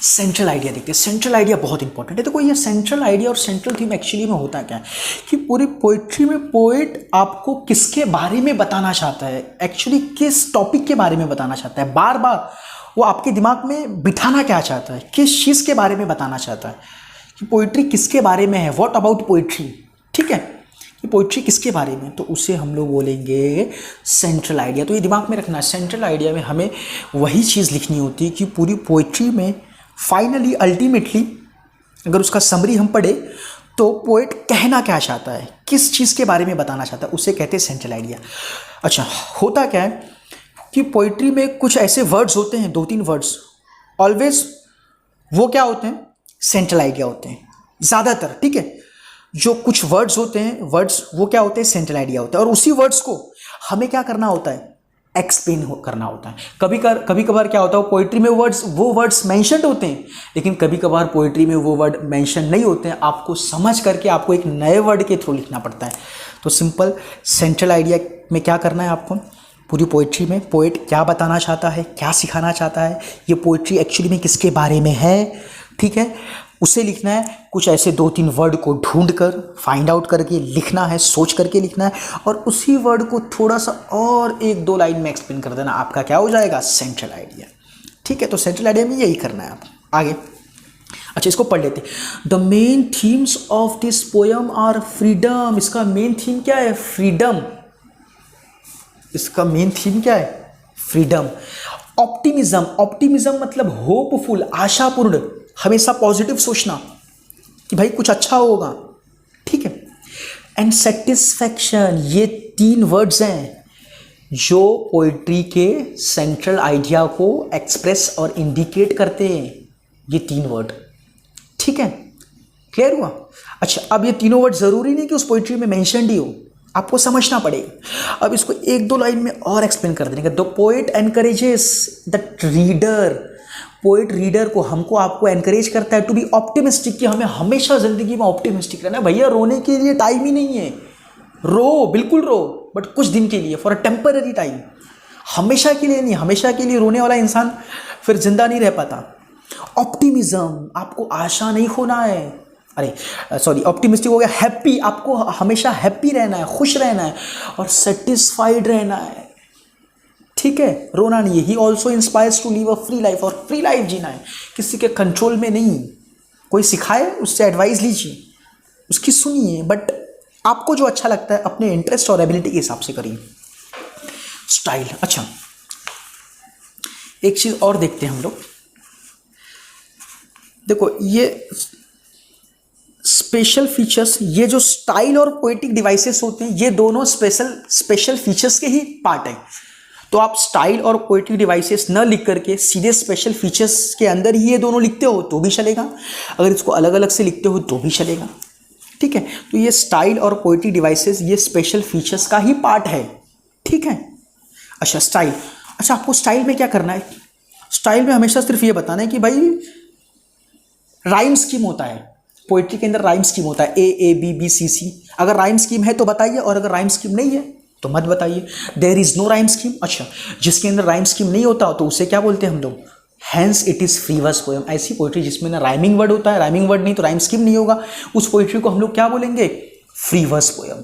सेंट्रल आइडिया देखते हैं। सेंट्रल आइडिया बहुत इंपॉर्टेंट है। देखो ये सेंट्रल आइडिया और सेंट्रल थीम एक्चुअली में होता क्या है कि पूरी पोइट्री में पोएट आपको किसके बारे में बताना चाहता है, एक्चुअली किस टॉपिक के बारे में बताना चाहता है, बार बार वो आपके दिमाग में बिठाना क्या चाहता है, किस चीज़ के बारे में बताना चाहता है कि पोइट्री किसके बारे में है, व्हाट अबाउट पोइट्री। ठीक है, कि पोइट्री किसके बारे में, तो उसे हम लोग बोलेंगे सेंट्रल आइडिया। तो ये दिमाग में रखना है, सेंट्रल आइडिया में हमें वही चीज़ लिखनी होती है कि पूरी पोइट्री में फाइनली अल्टीमेटली अगर उसका समरी हम पढ़े तो पोएट कहना क्या चाहता है, किस चीज़ के बारे में बताना चाहता है, उसे कहते हैं सेंट्रल आइडिया। अच्छा, होता क्या है कि पोइट्री में कुछ ऐसे वर्ड्स होते हैं, 2-3 वर्ड्स ऑलवेज, वो क्या होते हैं, सेंट्रल आइडिया होते हैं ज़्यादातर। ठीक है, जो कुछ वर्ड्स होते हैं, वर्ड्स वो क्या होते हैं, सेंट्रल आइडिया होता है। और उसी वर्ड्स को हमें क्या करना होता है, एक्सप्लेन करना होता है। कभी कभार क्या होता है, पोइट्री में वो वर्ड्स मेंशन्ड होते हैं, लेकिन कभी कभार पोइट्री में वो वर्ड मेंशन नहीं होते हैं, आपको समझ करके आपको एक नए वर्ड के थ्रू लिखना पड़ता है। तो सिंपल सेंट्रल आइडिया में क्या करना है आपको, पूरी पोइट्री में पोएट क्या बताना चाहता है, क्या सिखाना चाहता है, ये पोइट्री एक्चुअली में किसके बारे में है, ठीक है, उसे लिखना है। कुछ ऐसे 2-3 वर्ड को ढूंढ कर फाइंड आउट करके लिखना है, सोच करके लिखना है, और उसी वर्ड को थोड़ा सा और 1-2 लाइन में एक्सप्लेन कर देना, आपका क्या हो जाएगा, सेंट्रल आइडिया। ठीक है, तो सेंट्रल आइडिया में यही करना है आप आगे। अच्छा, इसको पढ़ लेते हैं। The main themes of this poem are freedom. इसका मेन थीम क्या है, फ्रीडम। इसका मेन थीम क्या है, फ्रीडम। ऑप्टिमिज्म, ऑप्टिमिज्म मतलब होपफुल, आशापूर्ण, हमेशा पॉजिटिव सोचना कि भाई कुछ अच्छा होगा। ठीक है, एंड सेटिस्फैक्शन, ये 3 वर्ड्स हैं जो पोइट्री के सेंट्रल आइडिया को एक्सप्रेस और इंडिकेट करते हैं, ये 3 वर्ड। ठीक है, क्लियर हुआ। अच्छा, अब ये तीनों वर्ड जरूरी नहीं कि उस पोइट्री में मेंशन्ड ही हो, आपको समझना पड़ेगा। अब इसको 1-2 लाइन में और एक्सप्लेन कर देंगे। The poet encourages the reader, poet reader को, हमको आपको एनकरेज करता है टू बी ऑप्टिमिस्टिक, कि हमें हमेशा जिंदगी में ऑप्टिमिस्टिक रहना है। भैया रोने के लिए टाइम ही नहीं है, रो बिल्कुल रो, बट कुछ दिन के लिए, फॉर अ टेम्पररी टाइम, हमेशा के लिए नहीं। हमेशा के लिए रोने वाला इंसान फिर जिंदा नहीं रह पाता। ऑप्टिमिज्म, आपको आशा नहीं खोना है, अरे सॉरी, ऑप्टिमिस्टिक हो गया। हैप्पी, आपको हमेशा हैप्पी रहना है, खुश रहना है, और सेटिस्फाइड रहना है। ठीक है, रोना नहीं है। He also inspires to leave a free life, और फ्री लाइफ जीना है, किसी के कंट्रोल में नहीं। कोई सिखाए उससे एडवाइस लीजिए, उसकी सुनिए, बट आपको जो अच्छा लगता है अपने इंटरेस्ट और एबिलिटी के हिसाब से करिए। स्टाइल, अच्छा एक चीज़ और देखते हैं हम लोग। देखो ये स्पेशल फीचर्स, ये जो स्टाइल और पोएटिक डिवाइसेस होते हैं, ये दोनों स्पेशल फीचर्स के ही पार्ट हैं। तो आप स्टाइल और पोएटिक डिवाइसेस न लिख करके सीधे स्पेशल फीचर्स के अंदर ही ये दोनों लिखते हो तो भी चलेगा, अगर इसको अलग अलग से लिखते हो तो भी चलेगा। ठीक है, तो ये स्टाइल और पोएटिक डिवाइसेस ये स्पेशल फीचर्स का ही पार्ट है। ठीक है, अच्छा स्टाइल, अच्छा आपको स्टाइल में क्या करना है, स्टाइल में हमेशा सिर्फ ये बताना है कि भाई राइम स्कीम होता है, पोइट्री के अंदर राइम स्कीम होता है, A, A, B, B, C, C। अगर राइम स्कीम है तो बताइए, और अगर राइम स्कीम नहीं है तो मत बताइए। There is no rhyme scheme, अच्छा जिसके अंदर राइम स्कीम नहीं होता तो उसे क्या बोलते हैं हम लोग, hence it is free verse poem. ऐसी पोइट्री जिसमें ना राइमिंग वर्ड होता है, राइमिंग वर्ड नहीं तो राइम स्कीम नहीं होगा, उस पोइट्री को हम लोग क्या बोलेंगे, free verse poem.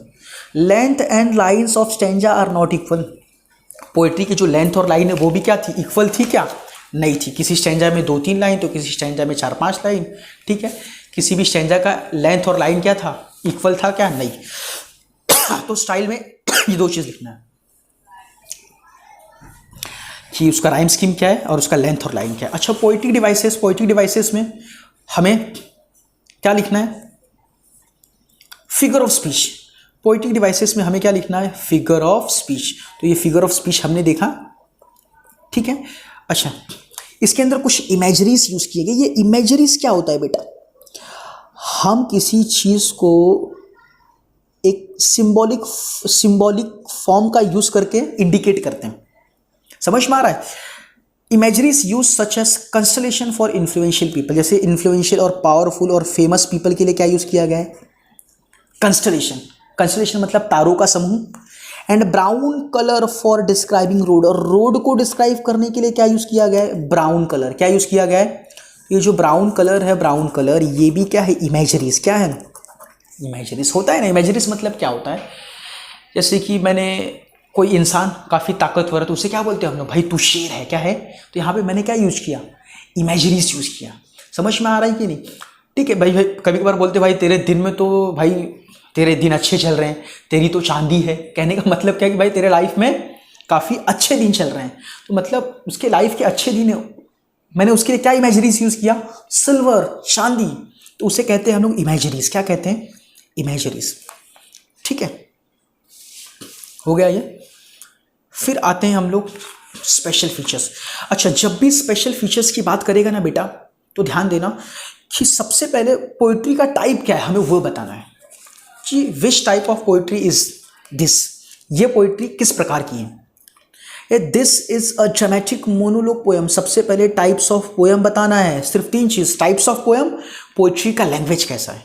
Length and lines of stanza are not equal, poetry की जो लेंथ और लाइन है वो भी क्या थी, इक्वल थी क्या, नहीं थी। किसी स्टैंजा में 2-3 लाइन तो किसी स्टैंजा में 4-5 लाइन। ठीक है, किसी भी स्टैंजा का लेंथ और लाइन क्या था, इक्वल था क्या, नहीं। तो स्टाइल में ये 2 चीज़ लिखना है कि उसका राइम स्कीम क्या है और उसका लेंथ और लाइन क्या है। अच्छा पोएटिक डिवाइसेस में हमें क्या लिखना है, figure of speech. Poetic devices में हमें क्या लिखना है, फिगर ऑफ स्पीच। तो ये फिगर ऑफ स्पीच हमने देखा, ठीक है। अच्छा इसके अंदर कुछ इमेजरीज यूज किए गए। ये इमेजरीज क्या होता है बेटा, हम किसी चीज़ को एक सिंबॉलिक फॉर्म का यूज करके इंडिकेट करते हैं, समझ में आ रहा है। Imageries use such as constellation for influential people, जैसे इन्फ्लुएंशियल और पावरफुल और फेमस पीपल के लिए क्या यूज किया गया है, कंस्टलेशन। कंस्टलेशन मतलब तारों का समूह। And brown colour for describing road, और रोड को डिस्क्राइब करने के लिए क्या यूज किया गया है, ब्राउन कलर। क्या यूज किया गया है, ये जो ब्राउन कलर है, ब्राउन कलर, ये भी क्या है, इमेजरीज, क्या है ना, इमेजरीज होता है ना। इमेजरीज मतलब क्या होता है, जैसे कि मैंने कोई इंसान काफ़ी ताकतवर है तो उसे क्या बोलते हैं हम लोग, भाई तू शेर है, क्या है, तो यहाँ पे मैंने क्या यूज किया, इमेजरीज यूज किया। समझ में आ रहा है कि नहीं? ठीक है भाई, कभी कभार बोलते भाई तेरे दिन में तो भाई तेरे दिन अच्छे चल रहे हैं, तेरी तो चांदी है। कहने का मतलब क्या है कि भाई तेरे लाइफ में काफ़ी अच्छे दिन चल रहे हैं, तो मतलब उसके लाइफ के अच्छे दिन, मैंने उसके लिए क्या इमेजरीज यूज़ किया, सिल्वर, चांदी, तो उसे कहते हैं हम लोग इमेजरीज। क्या कहते हैं, इमेजरीज। ठीक है, हो गया ये। फिर आते हैं हम लोग स्पेशल फीचर्स। अच्छा, जब भी स्पेशल फीचर्स की बात करेगा ना बेटा, तो ध्यान देना कि सबसे पहले पोइट्री का टाइप क्या है, हमें वो बताना है कि which type of poetry is this, ये पोइट्री किस प्रकार की है। This is a dramatic monologue poem. सबसे पहले टाइप्स ऑफ पोएम बताना है, सिर्फ 3 चीज, टाइप्स ऑफ पोएम, पोइट्री का लैंग्वेज कैसा है,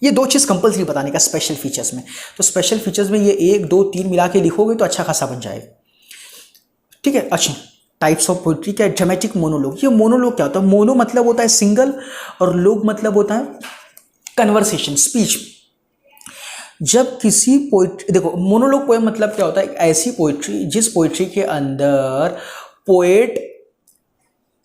ये 2 चीज कंपल्सरी बताने का स्पेशल फीचर्स में। तो स्पेशल फीचर्स में ये 1 2 3 मिला के लिखोगे तो अच्छा खासा बन जाएगा। ठीक है। अच्छा, टाइप्स ऑफ पोइट्री क्या है, ड्रामेटिक मोनोलॉग। ये मोनोलॉग क्या होता है, मोनो मतलब होता है सिंगल, और लोग मतलब होता है कन्वर्सेशन, स्पीच। जब किसी पोइट्री, देखो मोनोलॉग पोएम मतलब क्या होता है, एक ऐसी पोइट्री जिस पोइट्री के अंदर पोएट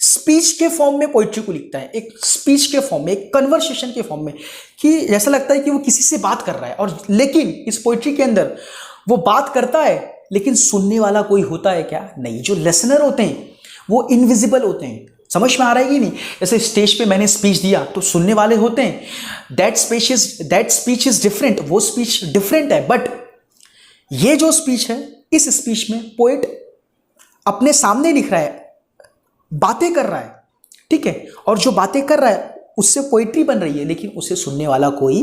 स्पीच के फॉर्म में पोइट्री को लिखता है, एक स्पीच के फॉर्म में, एक कन्वर्सेशन के फॉर्म में, कि ऐसा लगता है कि वो किसी से बात कर रहा है, और लेकिन इस पोइट्री के अंदर वो बात करता है लेकिन सुनने वाला कोई होता है क्या, नहीं। जो लिसनर होते हैं वो इनविजिबल होते हैं। समझ में आ रहा है कि नहीं? जैसे स्टेज पे मैंने स्पीच दिया तो सुनने वाले होते हैं, दैट स्पीच इज डिफरेंट, वो स्पीच डिफरेंट है। बट ये जो स्पीच है, इस स्पीच में पोएट अपने सामने लिख रहा है, बातें कर रहा है, ठीक है, और जो बातें कर रहा है उससे पोइट्री बन रही है, लेकिन उसे सुनने वाला कोई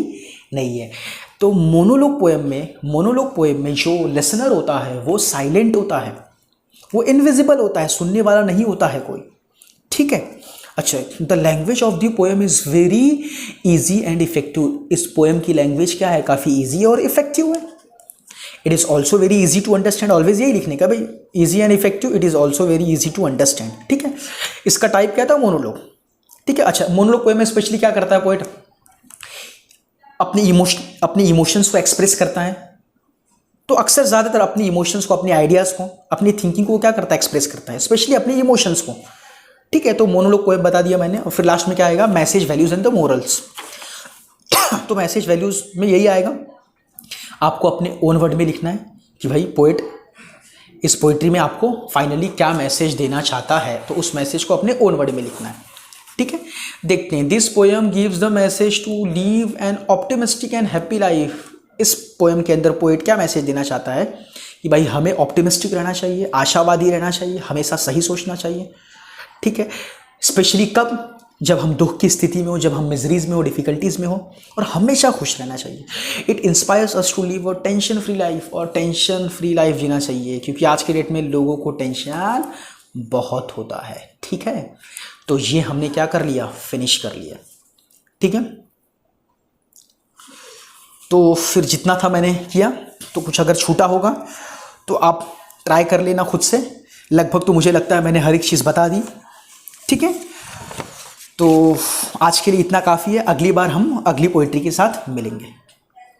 नहीं है। तो मोनोलॉग पोएम में जो लिसनर होता है वो साइलेंट होता है, वो इनविजिबल होता है, सुनने वाला नहीं होता है कोई। ठीक है। अच्छा, the language of the poem is very easy and effective. इस पोएम की लैंग्वेज क्या है, काफ़ी इजी और इफेक्टिव है। It is also very easy to understand, always यही लिखने का भाई, easy and effective, it is also very easy to understand. ठीक है। इसका टाइप क्या था, मोनोलॉग। ठीक है। अच्छा, मोनोलॉग पोएम में स्पेशली क्या करता है पोएट, अपने इमोशंस को एक्सप्रेस करता है। तो अक्सर ज़्यादातर अपने इमोशंस को, अपने आइडियाज़ को, अपनी थिंकिंग को क्या करता है, एक्सप्रेस करता है, स्पेशली अपने इमोशंस को। ठीक है। तो मोनोलॉग पोएम बता दिया मैंने, और फिर लास्ट में क्या आएगा, message, values and the morals. तो मैसेज वैल्यूज में यही आएगा, आपको अपने ओन वर्ड में लिखना है कि भाई पोएट इस पोइट्री में आपको फाइनली क्या मैसेज देना चाहता है, तो उस मैसेज को अपने ओन वर्ड में लिखना है। ठीक है। देखते हैं, this poem gives the message to live an optimistic and happy life. इस पोएम के अंदर पोएट क्या मैसेज देना चाहता है कि भाई हमें ऑप्टिमिस्टिक रहना चाहिए, आशावादी रहना चाहिए, हमेशा सही सोचना चाहिए। ठीक है। स्पेशली कब, जब हम दुख की स्थिति में हो, जब हम मिजरीज में हो, डिफिकल्टीज में हो, और हमेशा खुश रहना चाहिए। It inspires us to live a tension free life, और टेंशन फ्री लाइफ जीना चाहिए, क्योंकि आज के डेट में लोगों को टेंशन बहुत होता है। ठीक है। तो ये हमने क्या कर लिया, फिनिश कर लिया। ठीक है। तो फिर जितना था मैंने किया, तो कुछ अगर छूटा होगा तो आप ट्राई कर लेना खुद से। लगभग तो मुझे लगता है मैंने हर एक चीज़ बता दी। ठीक है। तो आज के लिए इतना काफ़ी है, अगली बार हम अगली पोइट्री के साथ मिलेंगे।